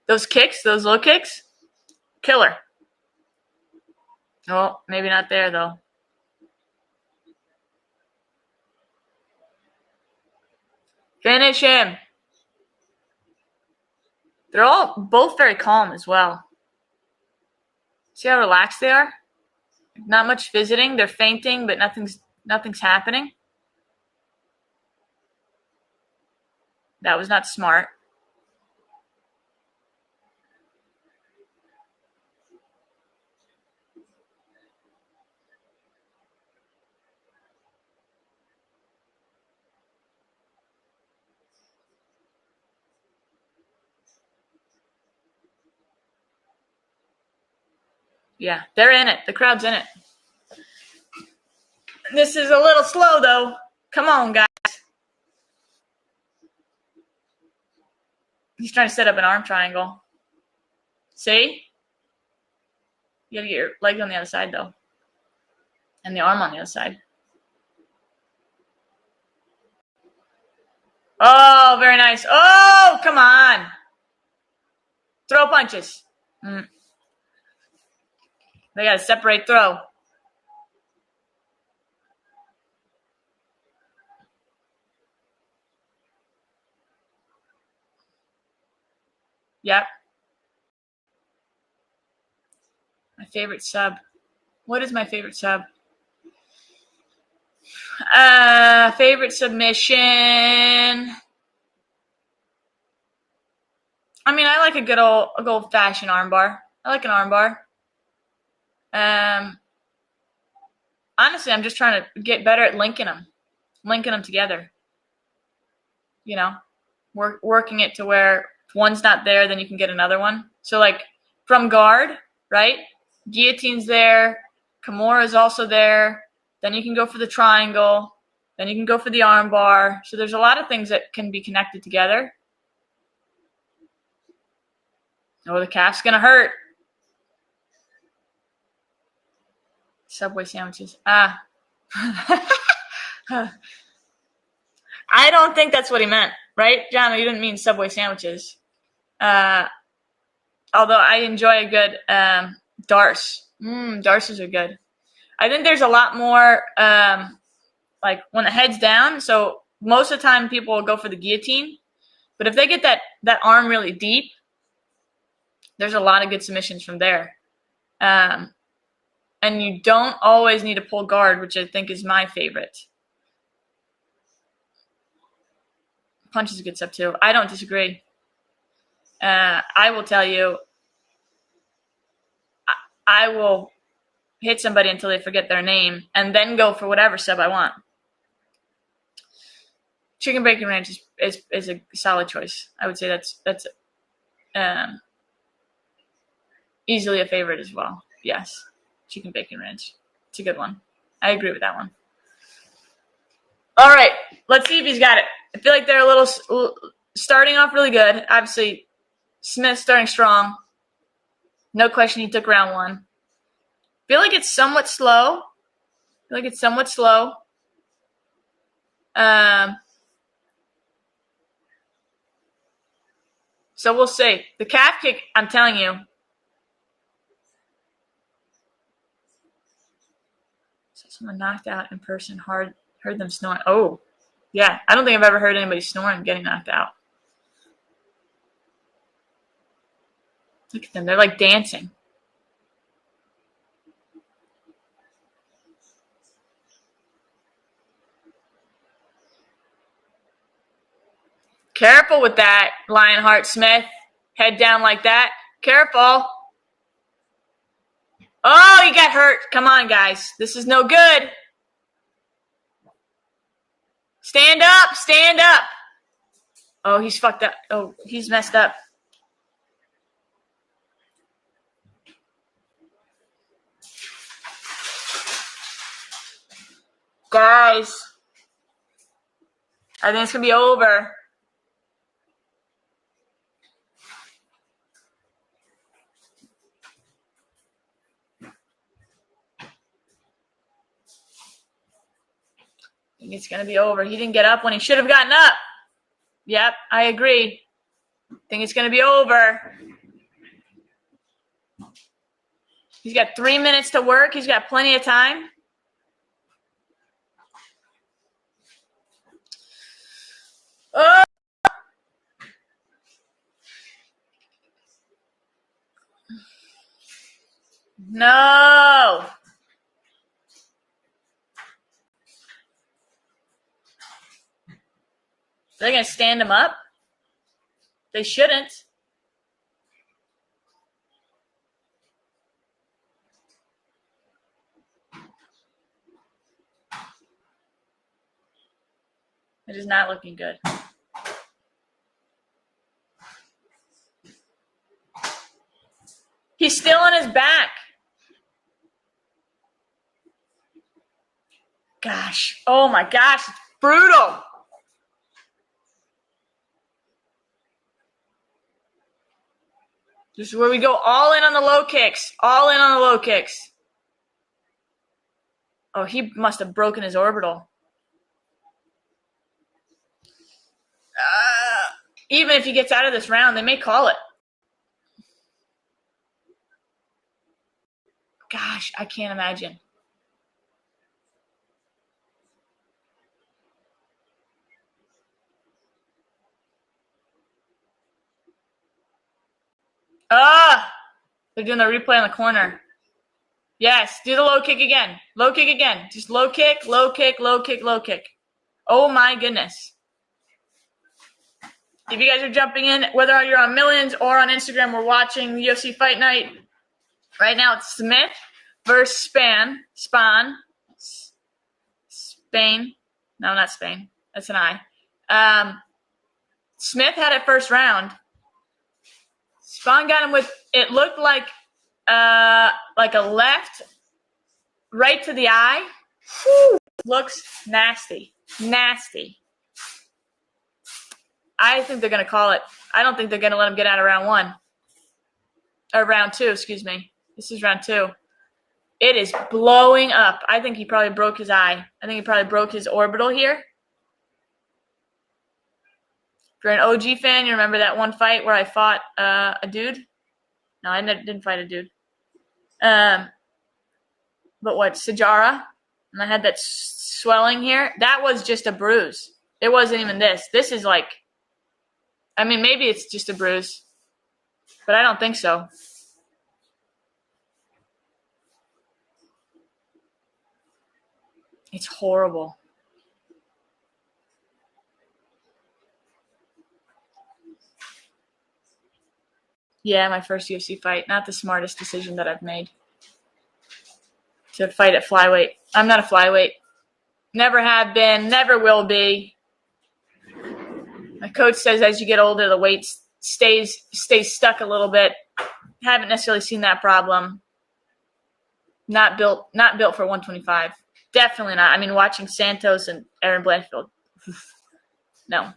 Those kicks, those low kicks, killer. Oh, maybe not there, though. Finish him. They're all both very calm as well. See how relaxed they are? Not much visiting. They're fainting, but nothing's happening. That was not smart. Yeah, they're in it. The crowd's in it. This is a little slow, though. Come on, guys. He's trying to set up an arm triangle. See? You gotta get your leg on the other side, though. And the arm on the other side. Oh, very nice. Oh, come on. Throw punches. They gotta separate throw. Yep. favorite sub. What is my favorite sub? Favorite submission. I mean, I like a good old-fashioned armbar. I like an armbar. Honestly, I'm just trying to get better at linking them together. You know, working it to where if one's not there, then you can get another one. So like from guard, right? Guillotine's there. Kimura's also there. Then you can go for the triangle. Then you can go for the armbar. So there's a lot of things that can be connected together. Oh, the calf's going to hurt. Subway sandwiches. I don't think that's what he meant, right? John, you didn't mean Subway sandwiches. Although I enjoy a good darce. Darces are good. I think there's a lot more like when the head's down. So most of the time people will go for the guillotine. But if they get that arm really deep, there's a lot of good submissions from there. And you don't always need to pull guard, which I think is my favorite. Punch is a good sub too. I don't disagree. I will tell you, I will hit somebody until they forget their name and then go for whatever sub I want. Chicken bacon ranch is a solid choice. I would say that's easily a favorite as well. Yes, chicken bacon ranch. It's a good one. I agree with that one. All right, let's see if he's got it. I feel like they're a little starting off really good. Obviously, Smith starting strong. No question he took round one. Feel like it's somewhat slow. So we'll see. The calf kick, I'm telling you. So someone knocked out in person, heard them snoring. Oh, yeah. I don't think I've ever heard anybody snoring getting knocked out. Look at them. They're like dancing. Careful with that, Lionheart Smith. Head down like that. Careful. Oh, he got hurt. Come on, guys. This is no good. Stand up. Stand up. Oh, he's fucked up. Oh, he's messed up. Guys, I think it's going to be over. I think it's going to be over. He didn't get up when he should have gotten up. Yep, I agree. I think it's going to be over. He's got 3 minutes to work. He's got plenty of time. Oh! No! They're going to stand him up? They shouldn't. It is not looking good. He's still on his back. Gosh. Oh, my gosh. It's brutal. This is where we go all in on the low kicks. All in on the low kicks. Oh, he must have broken his orbital. Even if he gets out of this round, they may call it. Gosh, I can't imagine. They're doing the replay on the corner. Yes, do the low kick again. Low kick again. Just low kick, low kick, low kick, low kick. Oh my goodness. If you guys are jumping in, whether you're on Millions or on Instagram, we're watching UFC Fight Night. Right now it's Smith versus Spain. No, not Spain. That's an I. Smith had it first round. Spawn got him with, it looked like a left right to the eye. Whew, looks nasty. Nasty. I think they're going to call it. I don't think they're going to let him get out of round one. Or round two, excuse me. This is round two. It is blowing up. I think he probably broke his eye. I think he probably broke his orbital here. If you're an OG fan, you remember that one fight where I fought a dude? No, I didn't fight a dude. But what, Sajara? And I had that swelling here. That was just a bruise. It wasn't even this. This is like, I mean, maybe it's just a bruise, but I don't think so. It's horrible. Yeah, my first UFC fight. Not the smartest decision that I've made. To fight at flyweight. I'm not a flyweight. Never have been. Never will be. My coach says as you get older, the weight stays stuck a little bit. Haven't necessarily seen that problem. Not built for 125. Definitely not. I mean, watching Santos and Aaron Blanchfield. No.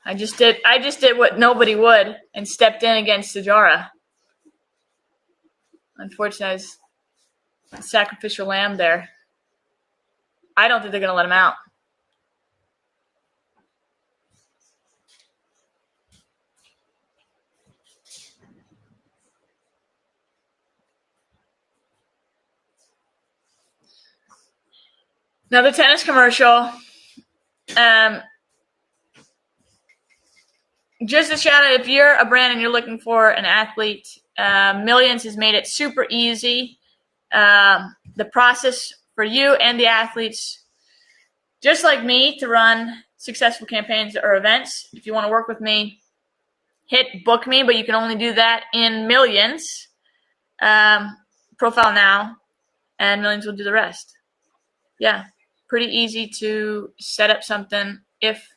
I just did what nobody would and stepped in against Sajara. Unfortunately, I was a sacrificial lamb there. I don't think they're going to let him out. Another tennis commercial. Just a shout out, if you're a brand and you're looking for an athlete, Millions has made it super easy. The process for you and the athletes, just like me, to run successful campaigns or events. If you want to work with me, hit book me, but you can only do that in Millions. Profile now, and Millions will do the rest. Yeah, pretty easy to set up something if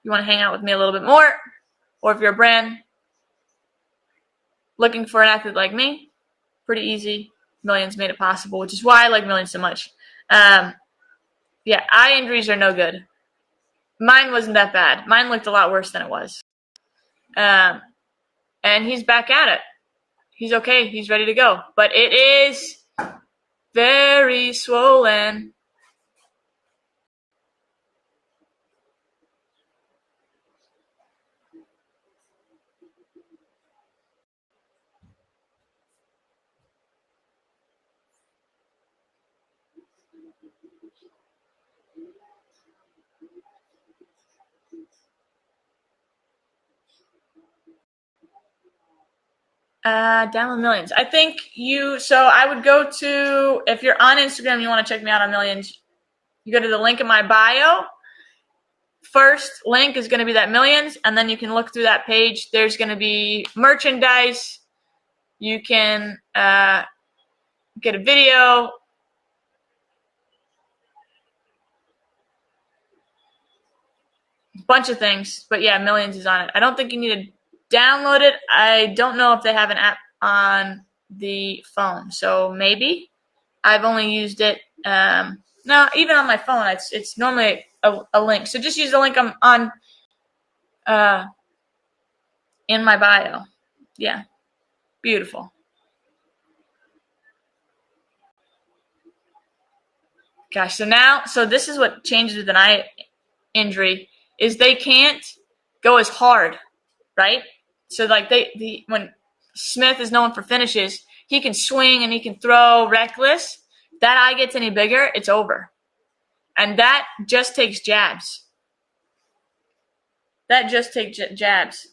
you want to hang out with me a little bit more, or if you're a brand looking for an athlete like me, pretty easy. Millions made it possible, which is why I like Millions so much. Yeah, eye injuries are no good. Mine wasn't that bad. Mine looked a lot worse than it was. And he's back at it. He's okay. He's ready to go. But it is very swollen. Download Millions. I think so I would go to, if you're on Instagram, you want to check me out on Millions, you go to the link in my bio. First link is going to be that Millions, and then you can look through that page. There's going to be merchandise. You can get a video. Bunch of things. But yeah, Millions is on it. I don't think you need to download it. I don't know if they have an app on the phone. So maybe. I've only used it. No, even on my phone, it's normally a link. So just use the link on in my bio. Yeah. Beautiful. Gosh, so this is what changes with an eye injury, is they can't go as hard, right? So like when Smith is known for finishes, he can swing and he can throw reckless. That eye gets any bigger, it's over. And that just takes jabs. That just takes jabs.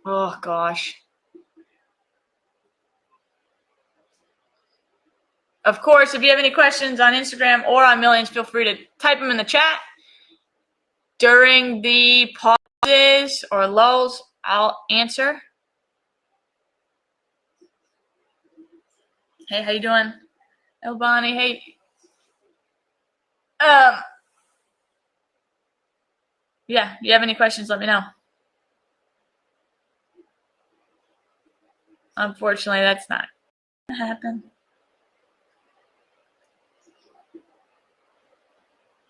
Oh, gosh. Of course, if you have any questions on Instagram or on Millions, feel free to type them in the chat. During the pauses or lulls, I'll answer. Hey, how you doing? El Bonnie, hey. Yeah, you have any questions, let me know. Unfortunately, that's not going to happen.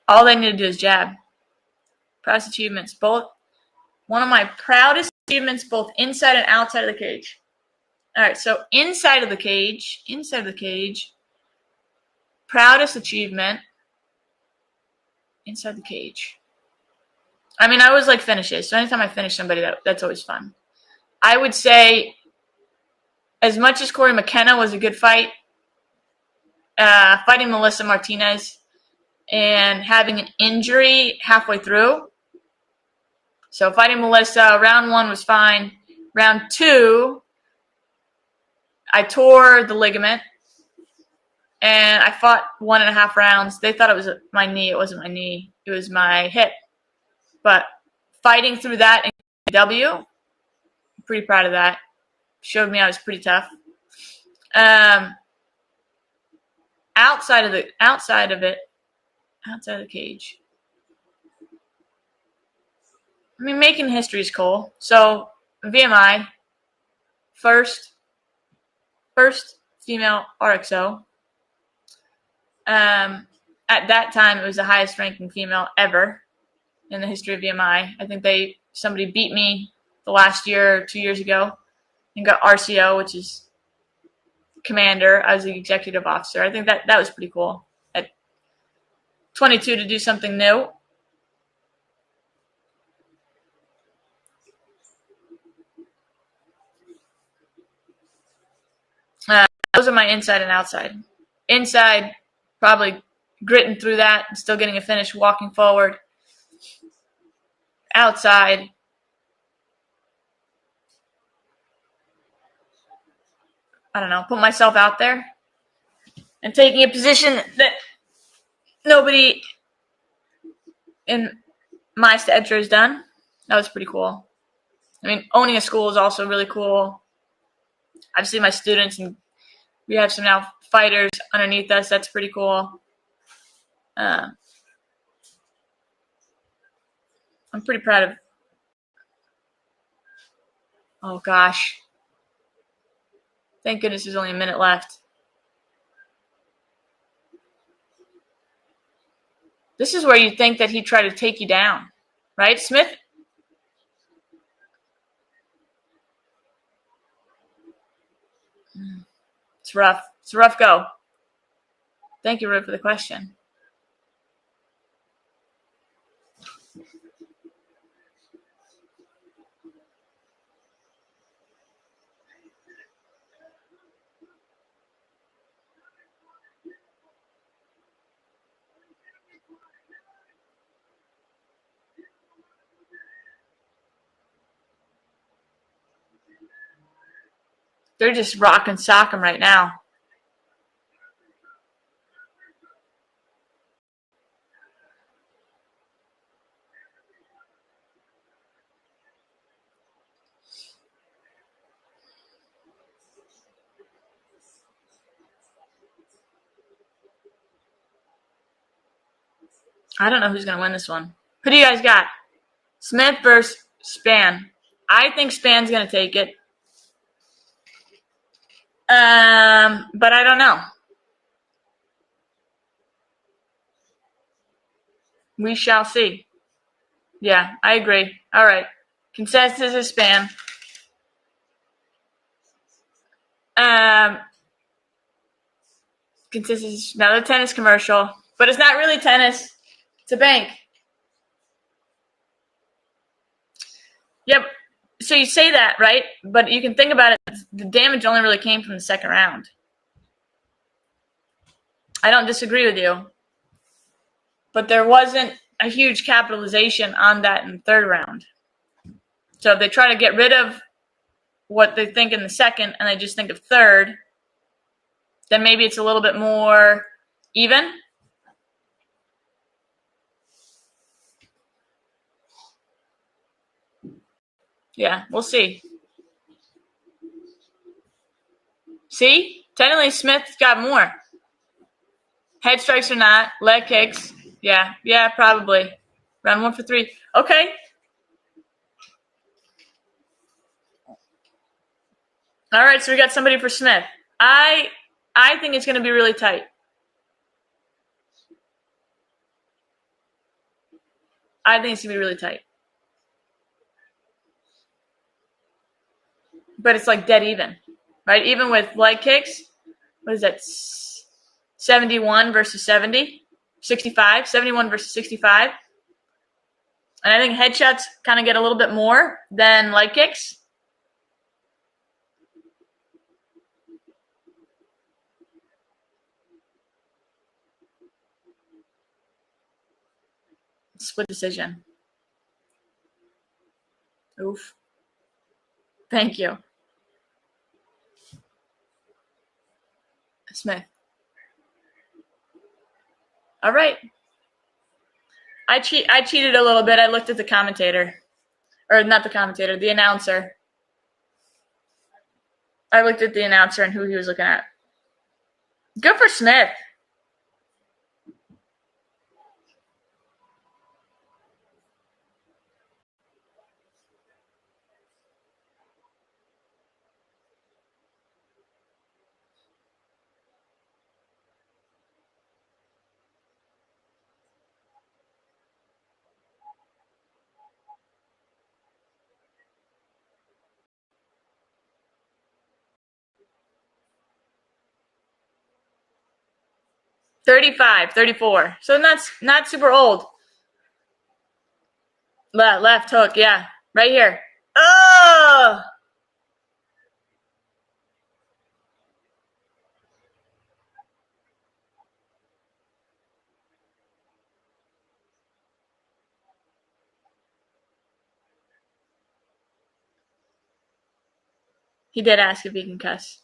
All they need to do is jab. Proudest achievements, both. One of my proudest achievements, both inside and outside of the cage. All right, so inside of the cage, proudest achievement, inside the cage. I mean, I always like finishes, so anytime I finish somebody, that's always fun. I would say, as much as Corey McKenna was a good fight, fighting Melissa Martinez and having an injury halfway through. So fighting Melissa, round 1 was fine. Round 2, I tore the ligament, and I fought 1.5 rounds. They thought it was my knee. It wasn't my knee. It was my hip. But fighting through that in W, I'm pretty proud of that. Showed me I was pretty tough. Outside of the cage. I mean, making history is cool. So VMI, first female RXO. At that time, it was the highest ranking female ever in the history of VMI. I think somebody beat me the last year or 2 years ago and got RCO, which is commander. I was the executive officer. I think that was pretty cool. At 22 to do something new. Those are my inside and outside. Inside, probably gritting through that and still getting a finish, walking forward. Outside, I don't know, put myself out there and taking a position that nobody in my stature has done. That was pretty cool. I mean, owning a school is also really cool. I've seen my students, and we have some now fighters underneath us. That's pretty cool. I'm pretty proud of. Oh gosh! Thank goodness there's only a minute left. This is where you think that he'd try to take you down, right, Smith? It's rough. It's a rough go. Thank you, Ruth, for the question. They're just rock and sock him right now. I don't know who's going to win this one. Who do you guys got? Smith versus Span. I think Span's going to take it. But I don't know. We shall see. Yeah, I agree. All right. Consensus is Span. Consensus is another tennis commercial. But it's not really tennis. It's a bank. Yep. So you say that, right? But you can think about it. The damage only really came from the second round. I don't disagree with you. But there wasn't a huge capitalization on that in the third round. So if they try to get rid of what they think in the second and they just think of third, then maybe it's a little bit more even. Yeah, we'll see. See? Technically, Smith's got more. Head strikes or not. Leg kicks. Yeah, probably. Round 1 for 3. Okay. All right, so we got somebody for Smith. I think it's going to be really tight. I think it's going to be really tight. But it's like dead even, right? Even with leg kicks, what is that? 71 versus 70? 65? 71 versus 65. And I think headshots kind of get a little bit more than leg kicks. Split decision. Oof. Thank you. Smith. All right. I cheated a little bit. I looked at the commentator. Or not the commentator, the announcer. I looked at the announcer and who he was looking at. Good for Smith. $35, $34. So not super old. Left hook, yeah. Right here. Oh! He did ask if he can cuss.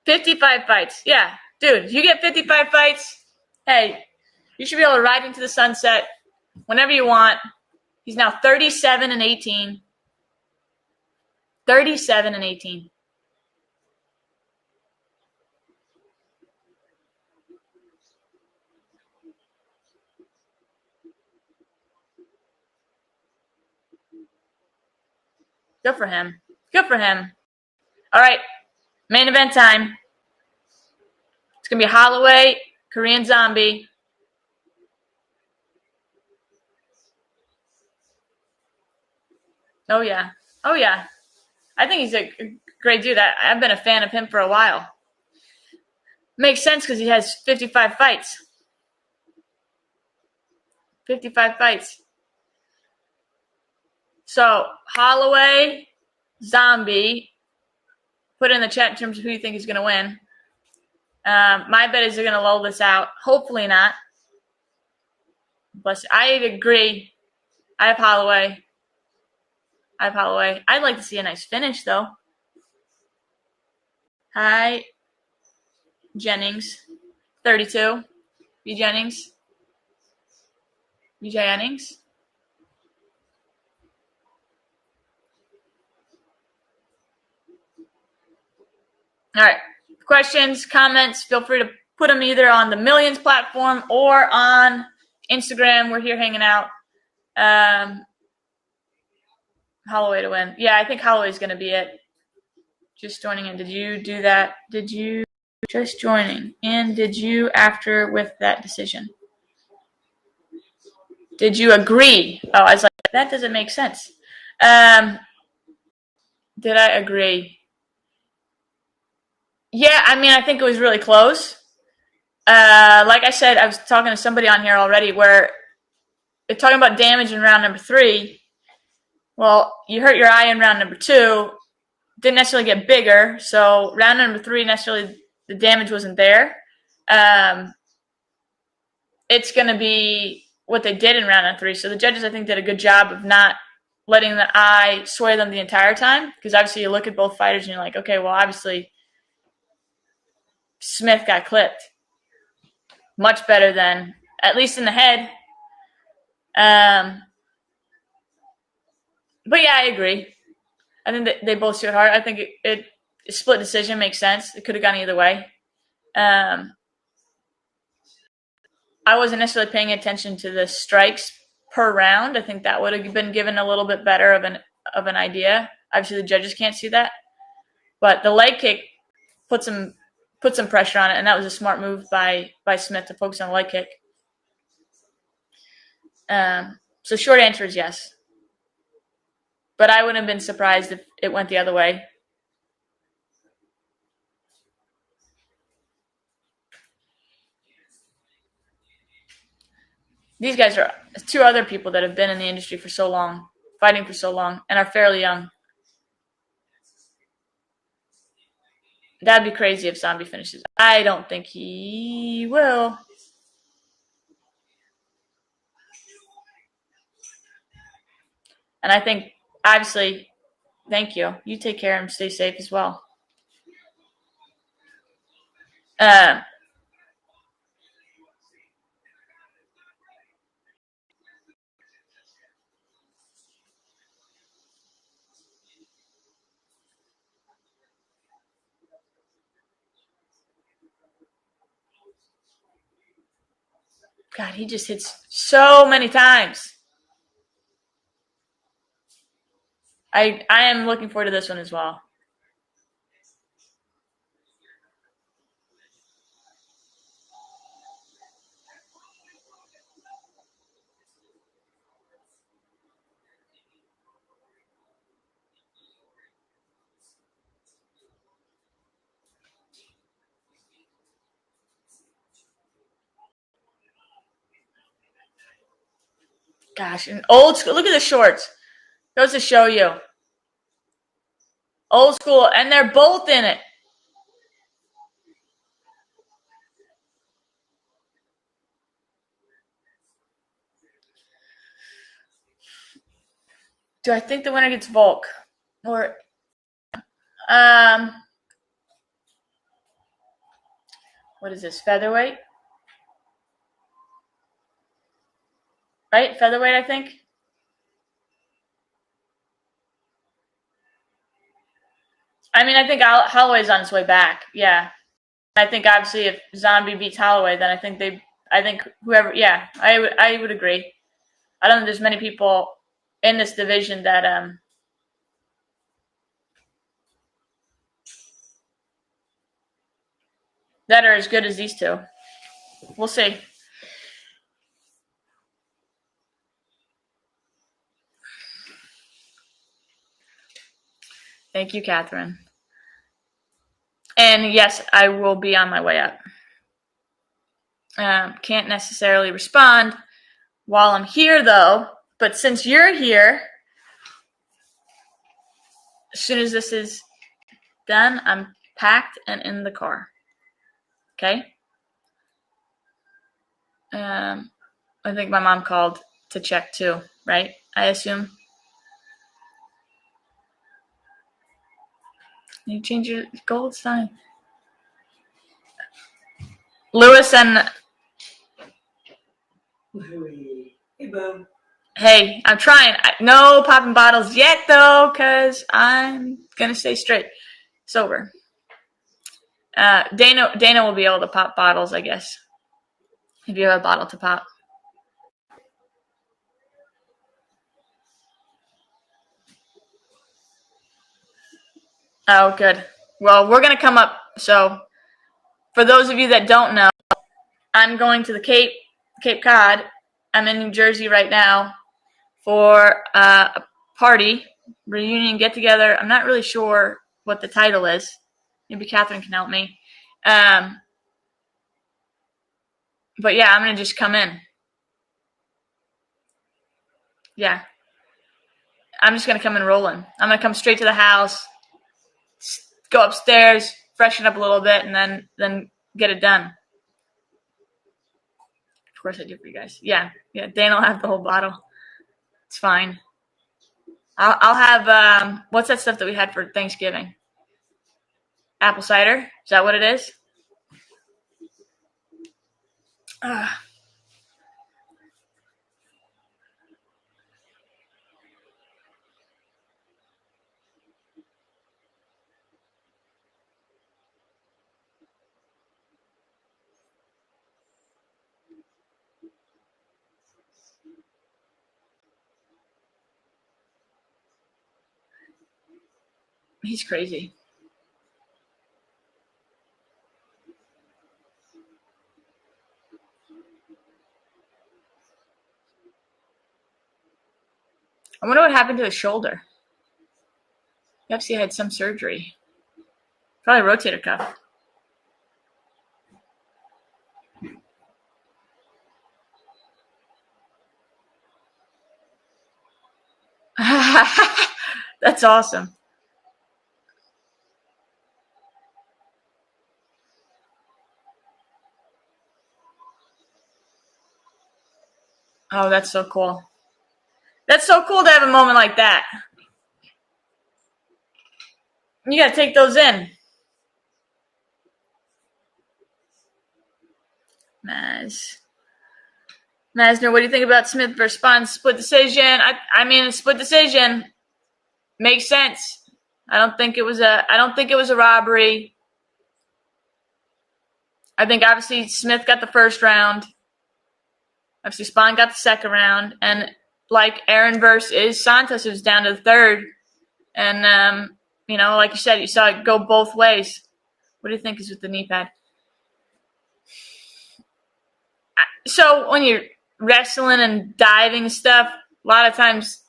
55 fights. Yeah. Dude, if you get 55 fights, hey, you should be able to ride into the sunset whenever you want. He's now 37-18. 37-18. Good for him. Good for him. All right. Main event time. It's going to be Holloway, Korean Zombie. Oh, yeah. Oh, yeah. I think he's a great dude. I've been a fan of him for a while. Makes sense because he has 55 fights. 55 fights. So, Holloway, Zombie. Put in the chat in terms of who you think is going to win. My bet is they're going to lull this out. Hopefully not. But I agree. I have Holloway. I'd like to see a nice finish, though. Hi, Jennings. 32. B. Jennings. BJ Jennings. All right. Questions, comments, feel free to put them either on the Millions platform or on Instagram. We're here hanging out. Holloway to win. Yeah, I think Holloway's going to be it. Just joining in. Did you do that? Did you just joining? And did you after with that decision? Did you agree? Oh, I was like, that doesn't make sense. Did I agree? Yeah, I mean, I think it was really close. Like I said, I was talking to somebody on here already where they're talking about damage in round number 3. Well, you hurt your eye in round number 2. Didn't necessarily get bigger, so round number 3 necessarily the damage wasn't there. It's going to be what they did in round number 3. So the judges, I think, did a good job of not letting the eye sway them the entire time, because obviously you look at both fighters and you're like, okay, well, obviously Smith got clipped much better than, at least in the head. But yeah, I agree. I think that they both shoot hard. I think it split decision makes sense. It could have gone either way. I wasn't necessarily paying attention to the strikes per round. I think that would have been given a little bit better of an idea. Obviously, the judges can't see that, but the leg kick put some pressure on it, and that was a smart move by Smith to focus on the leg kick. So short answer is yes. But I wouldn't have been surprised if it went the other way. These guys are 2 other people that have been in the industry for so long, fighting for so long, and are fairly young. That'd be crazy if Zombie finishes. I don't think he will. And I think, obviously, thank you. You take care and stay safe as well. God, he just hits so many times. I am looking forward to this one as well. Gosh, and old school. Look at the shorts. Goes to show you. Old school, and they're both in it. Do I think the winner gets Volk? Or, what is this, featherweight? Right, featherweight, I think. I mean, I think Holloway's on his way back. Yeah, I think obviously if Zombie beats Holloway, then I think whoever. Yeah, I would agree. I don't think there's many people in this division that are as good as these 2. We'll see. Thank you, Catherine. And yes, I will be on my way up. Can't necessarily respond while I'm here, though. But since you're here, as soon as this is done, I'm packed and in the car. Okay? I think my mom called to check too, right? I assume. You change your gold sign. Lewis and... Hey, Boom. Hey, I'm trying. No popping bottles yet, though, because I'm going to stay straight. Sober. Dana will be able to pop bottles, I guess. If you have a bottle to pop. Oh, good. Well, we're going to come up. So, for those of you that don't know, I'm going to the Cape Cod. I'm in New Jersey right now for a party reunion get together. I'm not really sure what the title is. Maybe Catherine can help me. But yeah, I'm gonna just come in. Yeah, I'm just gonna come in rolling. I'm gonna come straight to the house, go upstairs, freshen up a little bit, and then get it done. Of course I do for you guys. Yeah. Dan will have the whole bottle. It's fine. I'll have what's that stuff that we had for Thanksgiving? Apple cider. Is that what it is? He's crazy. I wonder what happened to his shoulder. UFC had some surgery. Probably rotator cuff. That's awesome. Oh, that's so cool. That's so cool to have a moment like that. You gotta take those in. Masner, what do you think about Smith versus Spence split decision? I mean, a split decision makes sense. I don't think it was a robbery. I think obviously Smith got the first round. Obviously Spahn got the second round, and like Aaron versus Santos, it was down to the third. And like you said, you saw it go both ways. What do you think is with the knee pad? So when you're wrestling and diving and stuff, a lot of times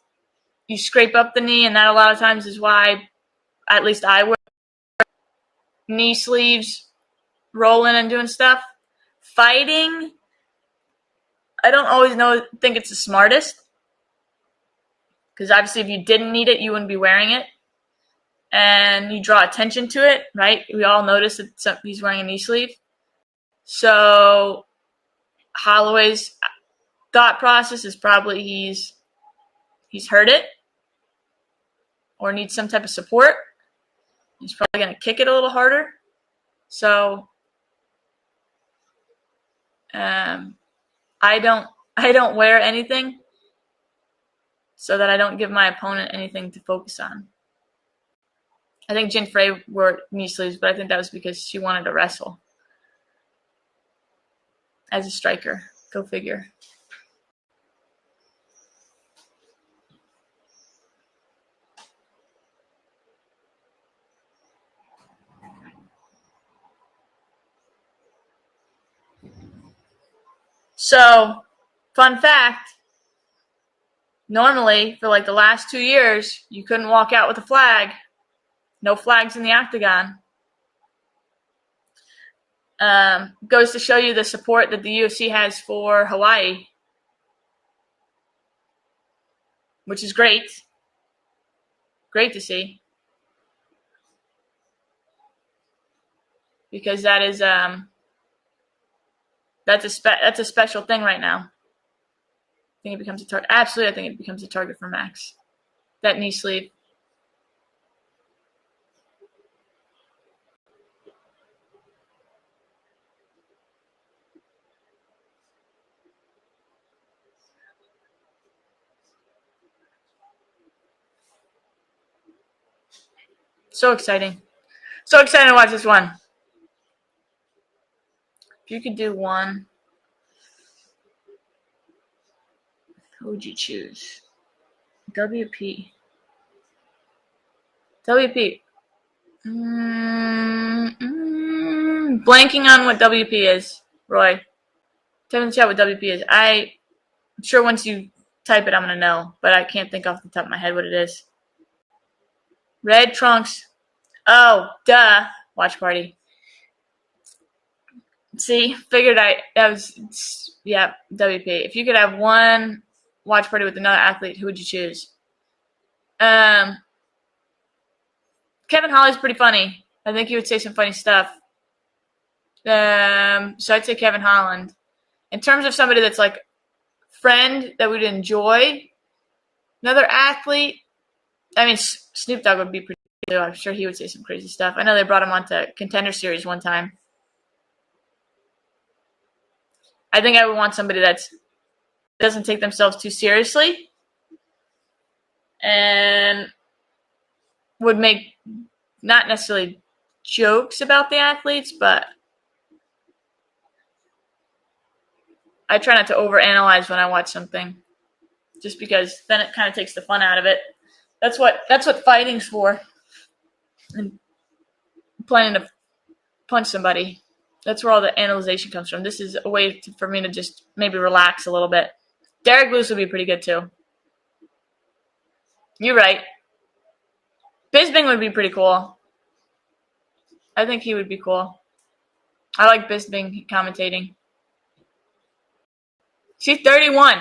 you scrape up the knee, and that a lot of times is why, at least I wear knee sleeves, rolling and doing stuff. Fighting, I don't always think it's the smartest, because obviously if you didn't need it, you wouldn't be wearing it, and you draw attention to it, right? We all notice that he's wearing a knee sleeve. So Holloway's thought process is probably he's hurt it or needs some type of support. He's probably going to kick it a little harder. So I don't wear anything so that I don't give my opponent anything to focus on. I think Jin Frey wore knee sleeves, but I think that was because she wanted to wrestle as a striker. Go figure. So, fun fact, normally for like the last 2 years, you couldn't walk out with a flag. No flags in the octagon. Goes to show you the support that the UFC has for Hawaii, which is great. Great to see. Because that is that's a special thing right now. I think it becomes a target. Absolutely, I think it becomes a target for Max. That knee sleeve. So exciting. So excited to watch this one. If you could do one, who would you choose? WP. Blanking on what WP is, Roy. Tell me in the chat what WP is. I'm sure once you type it, I'm going to know, but I can't think off the top of my head what it is. Red trunks. Oh, duh. Watch party. See, figured that was, yeah, WP. If you could have one watch party with another athlete, who would you choose? Kevin Holly's pretty funny. I think he would say some funny stuff. So I'd say Kevin Holland. In terms of somebody that's like friend that would enjoy, another athlete, I mean, Snoop Dogg would be pretty cool. I'm sure he would say some crazy stuff. I know they brought him onto Contender Series one time. I think I would want somebody that doesn't take themselves too seriously and would make not necessarily jokes about the athletes, but I try not to overanalyze when I watch something, just because then it kind of takes the fun out of it. That's what fighting's for, and planning to punch somebody. That's where all the analyzation comes from. This is a way for me to just maybe relax a little bit. Derek Lewis would be pretty good too. You're right. Bisbing would be pretty cool. I think he would be cool. I like Bisbing commentating. He's 31.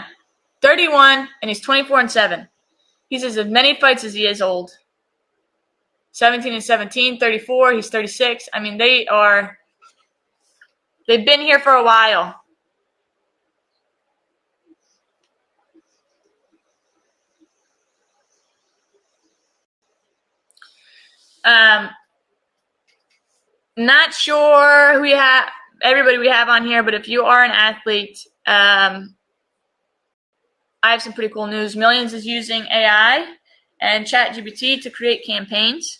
31, and he's 24-7. He's as many fights as he is old. 17-17, 34, he's 36. I mean, they've been here for a while. Not sure who everybody we have on here, but if you are an athlete, I have some pretty cool news. Millions is using AI and ChatGPT to create campaigns.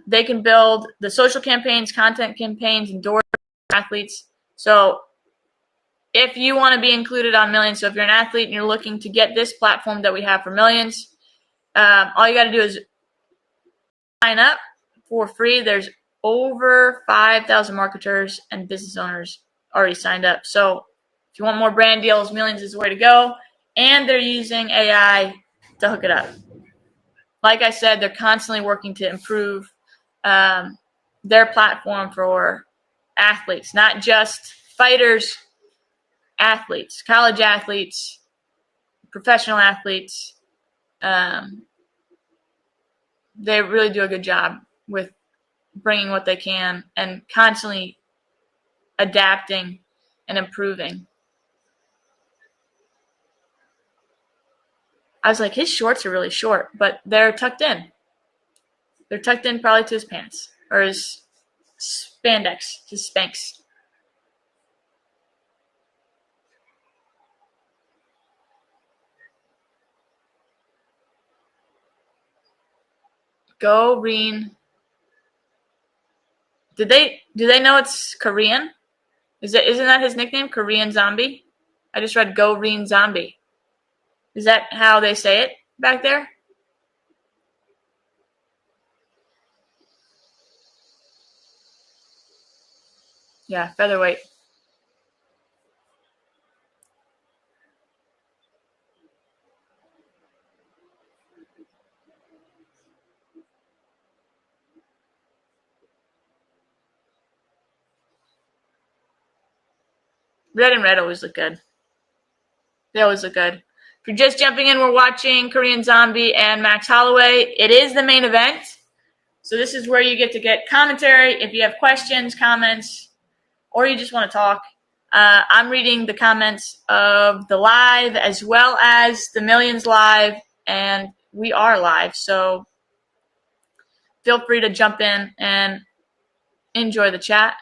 They can build the social campaigns, content campaigns, endorse athletes. So if you want to be included on Millions, so if you're an athlete and you're looking to get this platform that we have for Millions, all you got to do is sign up for free. There's over 5,000 marketers and business owners already signed up. So if you want more brand deals, Millions is the way to go. And they're using AI to hook it up. Like I said, they're constantly working to improve their platform for athletes, not just fighters, athletes, college athletes, professional athletes. They really do a good job with bringing what they can and constantly adapting and improving. I was like, his shorts are really short, but they're tucked in. They're tucked in probably to his pants or his spandex, his Spanx. Go Reen. Do they know it's Korean? Isn't that his nickname, Korean Zombie? I just read Go Reen Zombie. Is that how they say it back there? Yeah, featherweight. Red and red always look good. They always look good. If you're just jumping in, we're watching Korean Zombie and Max Holloway. It is the main event. So this is where you get commentary. If you have questions, comments, or you just want to talk, I'm reading the comments of the live as well as the Millions live, and we are live. So feel free to jump in and enjoy the chat.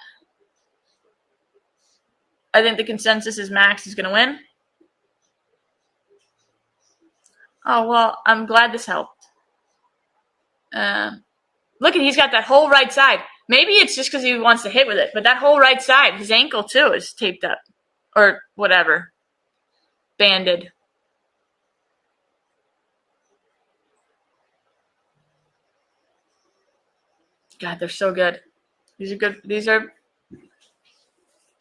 I think the consensus is Max is going to win. Oh, well, I'm glad this helped. Look, he's got that whole right side. Maybe it's just because he wants to hit with it, but that whole right side, his ankle too, is taped up. Or whatever. Banded. God, they're so good. These are good.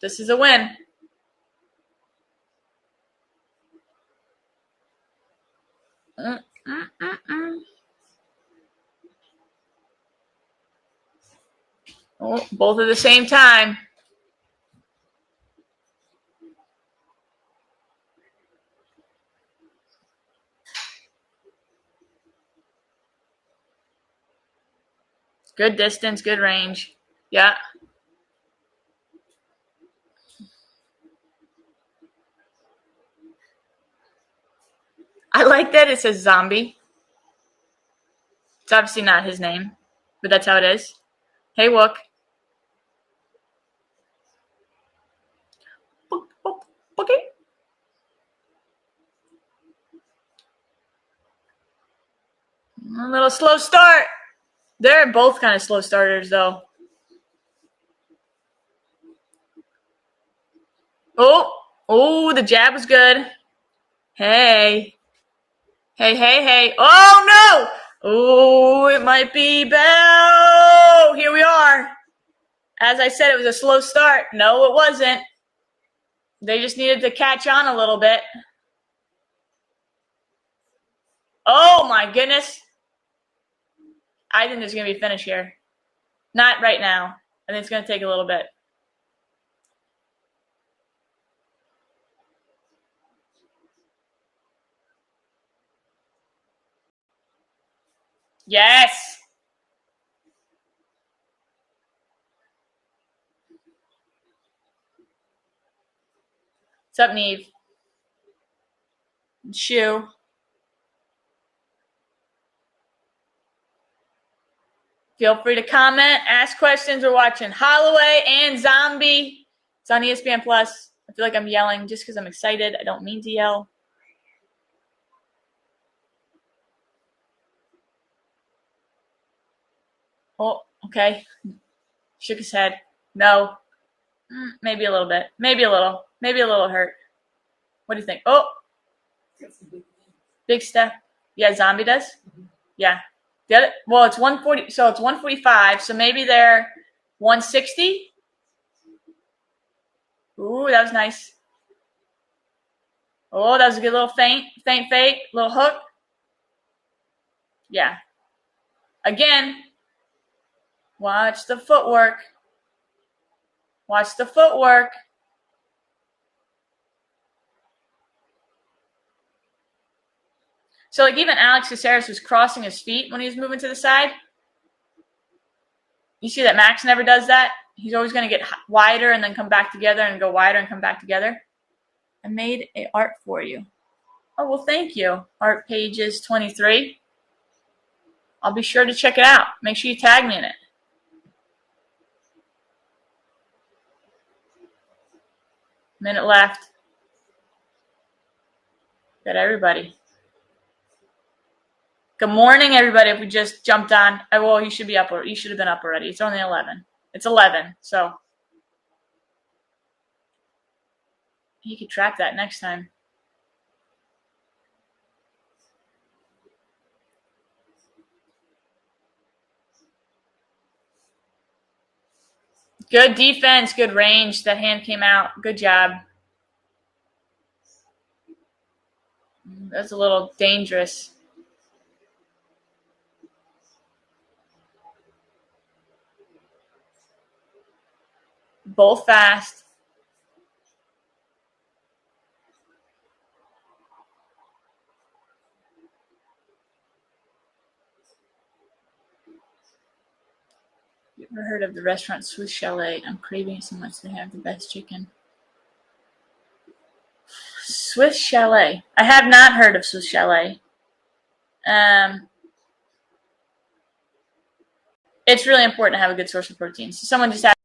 This is a win. Oh, both at the same time. Good distance, good range. Yeah. I like that it says zombie. It's obviously not his name, but that's how it is. Hey, Wook. Okay. A little slow start. They're both kind of slow starters, though. Oh, the jab was good. Hey. Hey. Oh, no. Oh, it might be Bell. Here we are. As I said, it was a slow start. No, it wasn't. They just needed to catch on a little bit. Oh, my goodness. I think there's going to be a finish here. Not right now. I think it's going to take a little bit. Yes. What's up, Neve? Shoe. Feel free to comment, ask questions. We're watching Holloway and Zombie. It's on ESPN Plus. I feel like I'm yelling just because I'm excited. I don't mean to yell. Oh, okay. Shook his head. No. Maybe a little bit. Maybe a little. Maybe a little hurt. What do you think? Oh. Big step. Yeah, Zombie does? Yeah. Well, it's 140. So it's 145. So maybe they're 160. Ooh, that was nice. Oh, that was a good little feint, little hook. Yeah. Again, watch the footwork. Watch the footwork. So, like, even Alex Caceres was crossing his feet when he was moving to the side. You see that Max never does that? He's always going to get wider and then come back together and go wider and come back together. I made a art for you. Oh, well, thank you. Art Pages 23. I'll be sure to check it out. Make sure you tag me in it. Minute left. Got everybody. Good morning, everybody. If we just jumped on, well, you should be up. You should have been up already. It's only 11. It's 11, so you could trap that next time. Good defense, good range. That hand came out. Good job. That's a little dangerous. Both fast. You ever heard of the restaurant Swiss Chalet? I'm craving it so much. They have the best chicken. Swiss Chalet. I have not heard of Swiss Chalet. It's really important to have a good source of protein. So someone just asked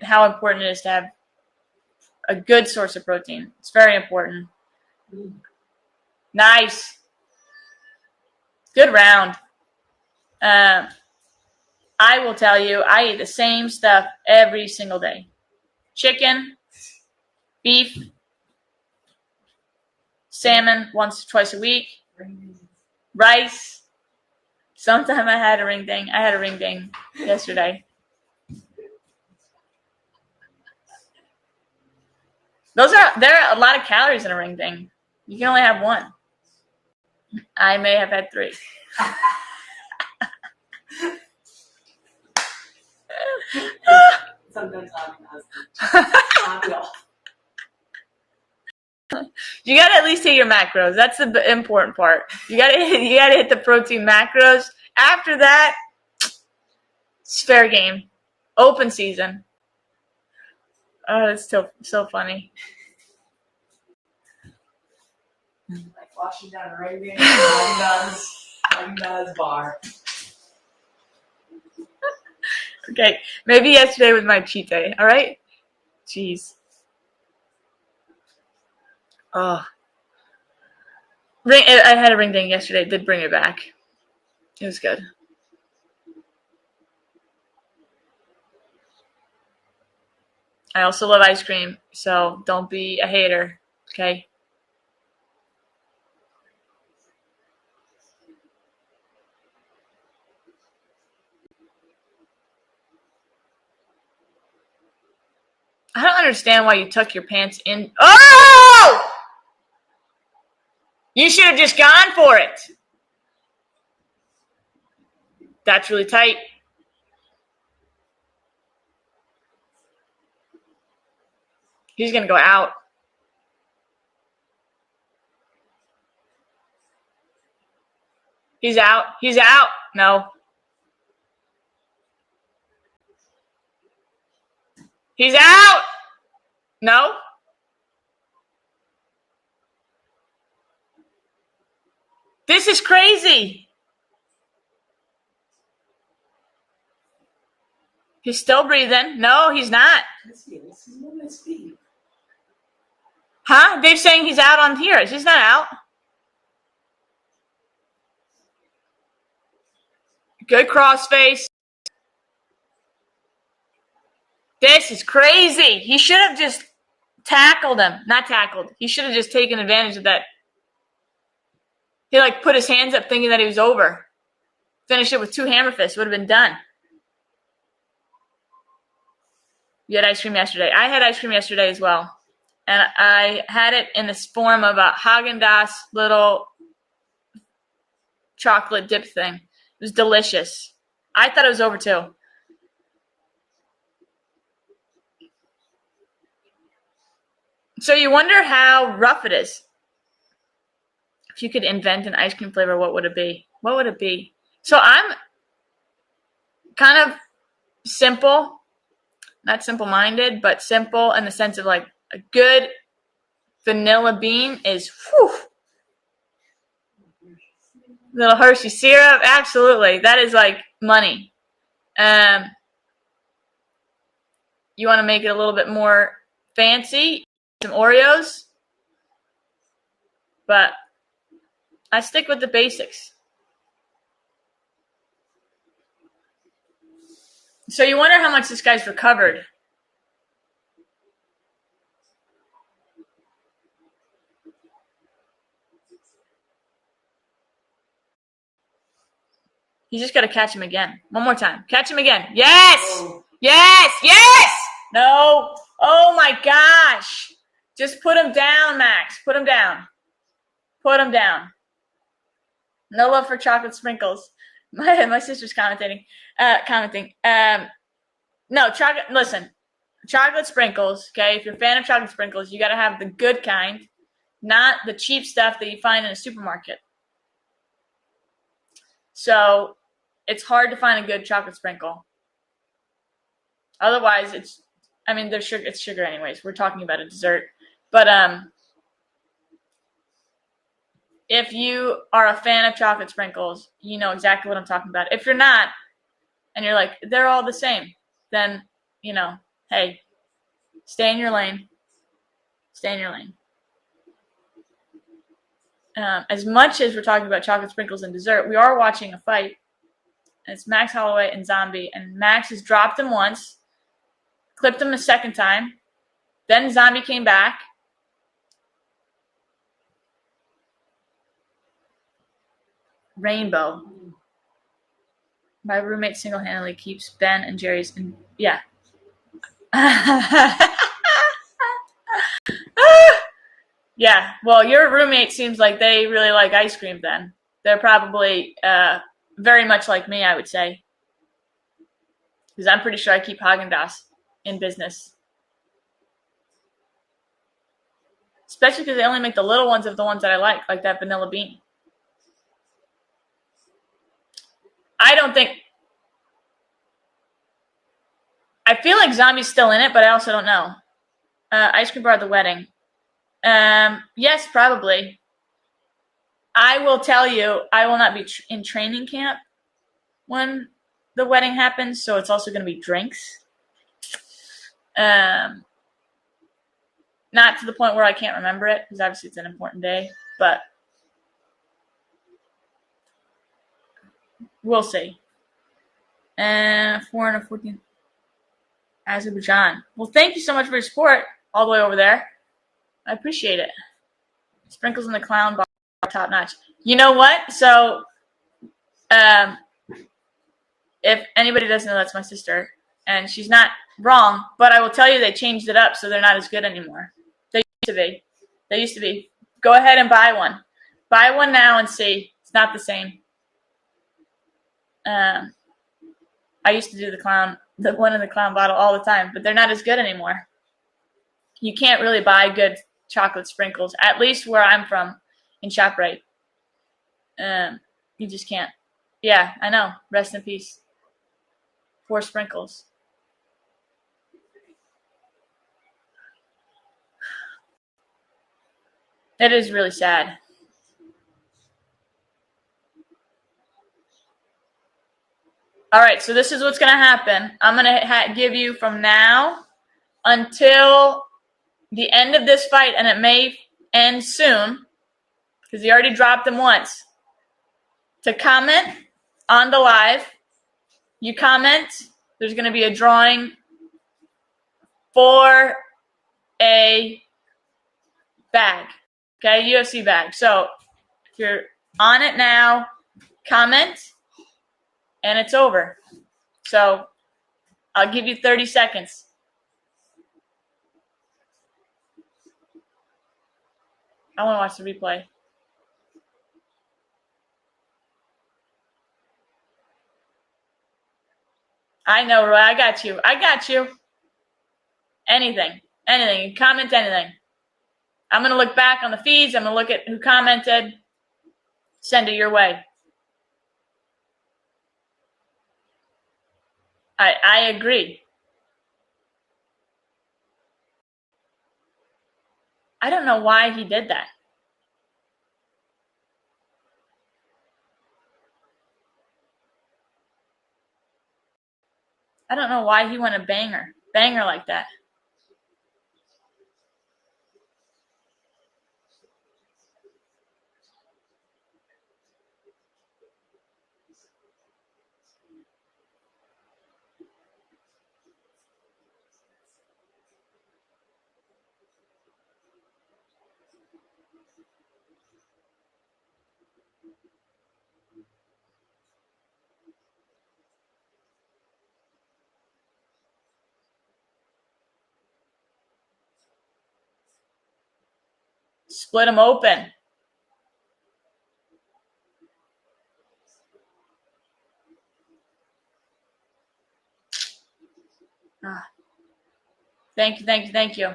how important it is to have a good source of protein. It's very important. Nice. Good round. I will tell you, I eat the same stuff every single day. Chicken, beef, salmon once or twice a week, rice. Sometime I had a ring ding. I had a ring ding yesterday. There are a lot of calories in a ring ding. You can only have one. I may have had 3. Sometimes not all. You gotta at least hit your macros. That's the important part. You gotta hit the protein macros. After that, it's fair game. Open season. Oh, that's so funny. Like washing down a ring game, walking down his bar. Okay, maybe yesterday was my cheat day. All right. Jeez. Oh. I had a ring ding yesterday. Did bring it back. It was good. I also love ice cream, so don't be a hater, okay? I don't understand why you tuck your pants in. Oh! You should have just gone for it. That's really tight. He's going to go out. He's out. He's out. No. He's out. No. This is crazy. He's still breathing. No, he's not. Let's see. This is moving speed. Huh? Dave's saying he's out on here. He's not out. Good crossface. This is crazy. He should have just tackled him. Not tackled. He should have just taken advantage of that. He put his hands up thinking that he was over. Finished it with 2 hammer fists. Would have been done. You had ice cream yesterday. I had ice cream yesterday as well. And I had it in this form of a Haagen-Dazs little chocolate dip thing. It was delicious. I thought it was over too. So you wonder how rough it is. If you could invent an ice cream flavor, what would it be? What would it be? So I'm kind of simple. Not simple-minded, but simple in the sense of a good vanilla bean is little Hershey syrup. Absolutely. That is money. You want to make it a little bit more fancy, some Oreos, but I stick with the basics. So you wonder how much this guy's recovered. You just got to catch him again. One more time. Catch him again. Yes! Oh. Yes! Yes! No. Oh, my gosh. Just put him down, Max. Put him down. Put him down. No love for chocolate sprinkles. My sister's commenting. No, chocolate. Listen, chocolate sprinkles. Okay, if you're a fan of chocolate sprinkles, you got to have the good kind, not the cheap stuff that you find in a supermarket. So it's hard to find a good chocolate sprinkle. Otherwise, there's sugar. It's sugar anyways. We're talking about a dessert, but if you are a fan of chocolate sprinkles, you know exactly what I'm talking about. If you're not, and you're like, they're all the same, then, hey, stay in your lane. Stay in your lane. As much as we're talking about chocolate sprinkles and dessert, we are watching a fight. And it's Max Holloway and Zombie. And Max has dropped him once, clipped him a second time. Then Zombie came back. Rainbow. My roommate single-handedly keeps Ben and Jerry's in. Yeah. Yeah. Well, your roommate seems like they really like ice cream then. They're probably very much like me, I would say. Because I'm pretty sure I keep Haagen-Dazs in business. Especially because they only make the little ones of the ones that I like that vanilla bean. I feel like Zombie's still in it, but I also don't know. Ice cream bar at the wedding. Yes, probably. I will tell you, I will not be in training camp when the wedding happens, so it's also going to be drinks. Not to the point where I can't remember it, because obviously it's an important day, but we'll see. 414 Azerbaijan. Well, thank you so much for your support all the way over there. I appreciate it. Sprinkles in the clown bar, top notch. You know what? So, if anybody doesn't know, that's my sister, and she's not wrong, but I will tell you they changed it up, so they're not as good anymore. They used to be. Go ahead and buy one. Buy one now and see. It's not the same. I used to do the one in the clown bottle all the time, but they're not as good anymore. You can't really buy good chocolate sprinkles, at least where I'm from in ShopRite. You just can't. Yeah, I know. Rest in peace. 4 sprinkles. It is really sad. All right, so this is what's going to happen. I'm going to give you from now until the end of this fight, and it may end soon, because he already dropped him once, to comment on the live. You comment, there's going to be a drawing for a bag, okay, UFC bag. So if you're on it now, comment, and it's over. So I'll give you 30 seconds. I want to watch the replay. I know, Roy. I got you. Anything. Comment anything. I'm going to look back on the feeds. I'm going to look at who commented. Send it your way. I agree. I don't know why he did that. I don't know why he went a banger like that. Split him open. Thank you.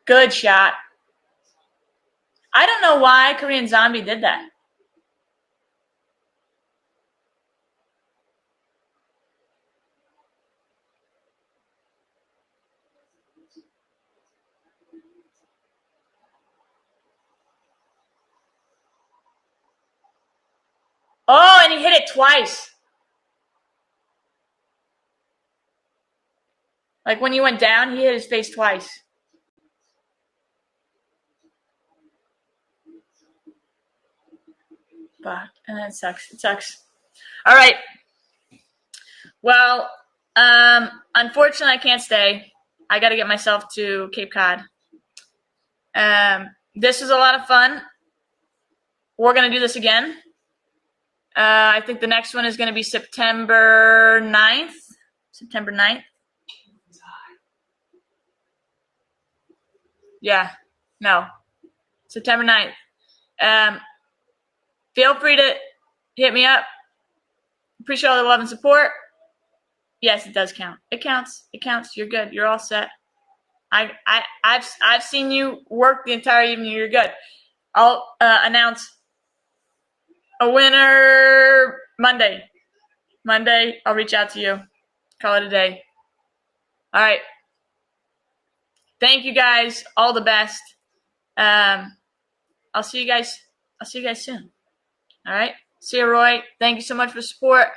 Good shot. I don't know why Korean Zombie did that. Oh, and he hit it twice. Like when you went down, he hit his face twice. But and it sucks. It sucks. All right. Well, unfortunately, I can't stay. I got to get myself to Cape Cod. This was a lot of fun. We're going to do this again. I think the next one is going to be September 9th. September 9th. Yeah. No. September 9th. Feel free to hit me up. Appreciate all the love and support. Yes, it does count. It counts. It counts. You're good. You're all set. I've seen you work the entire evening. You're good. I'll announce a winner Monday. Monday, I'll reach out to you. Call it a day. All right. Thank you guys. All the best. I'll see you guys soon. All right. See you, Roy. Thank you so much for support.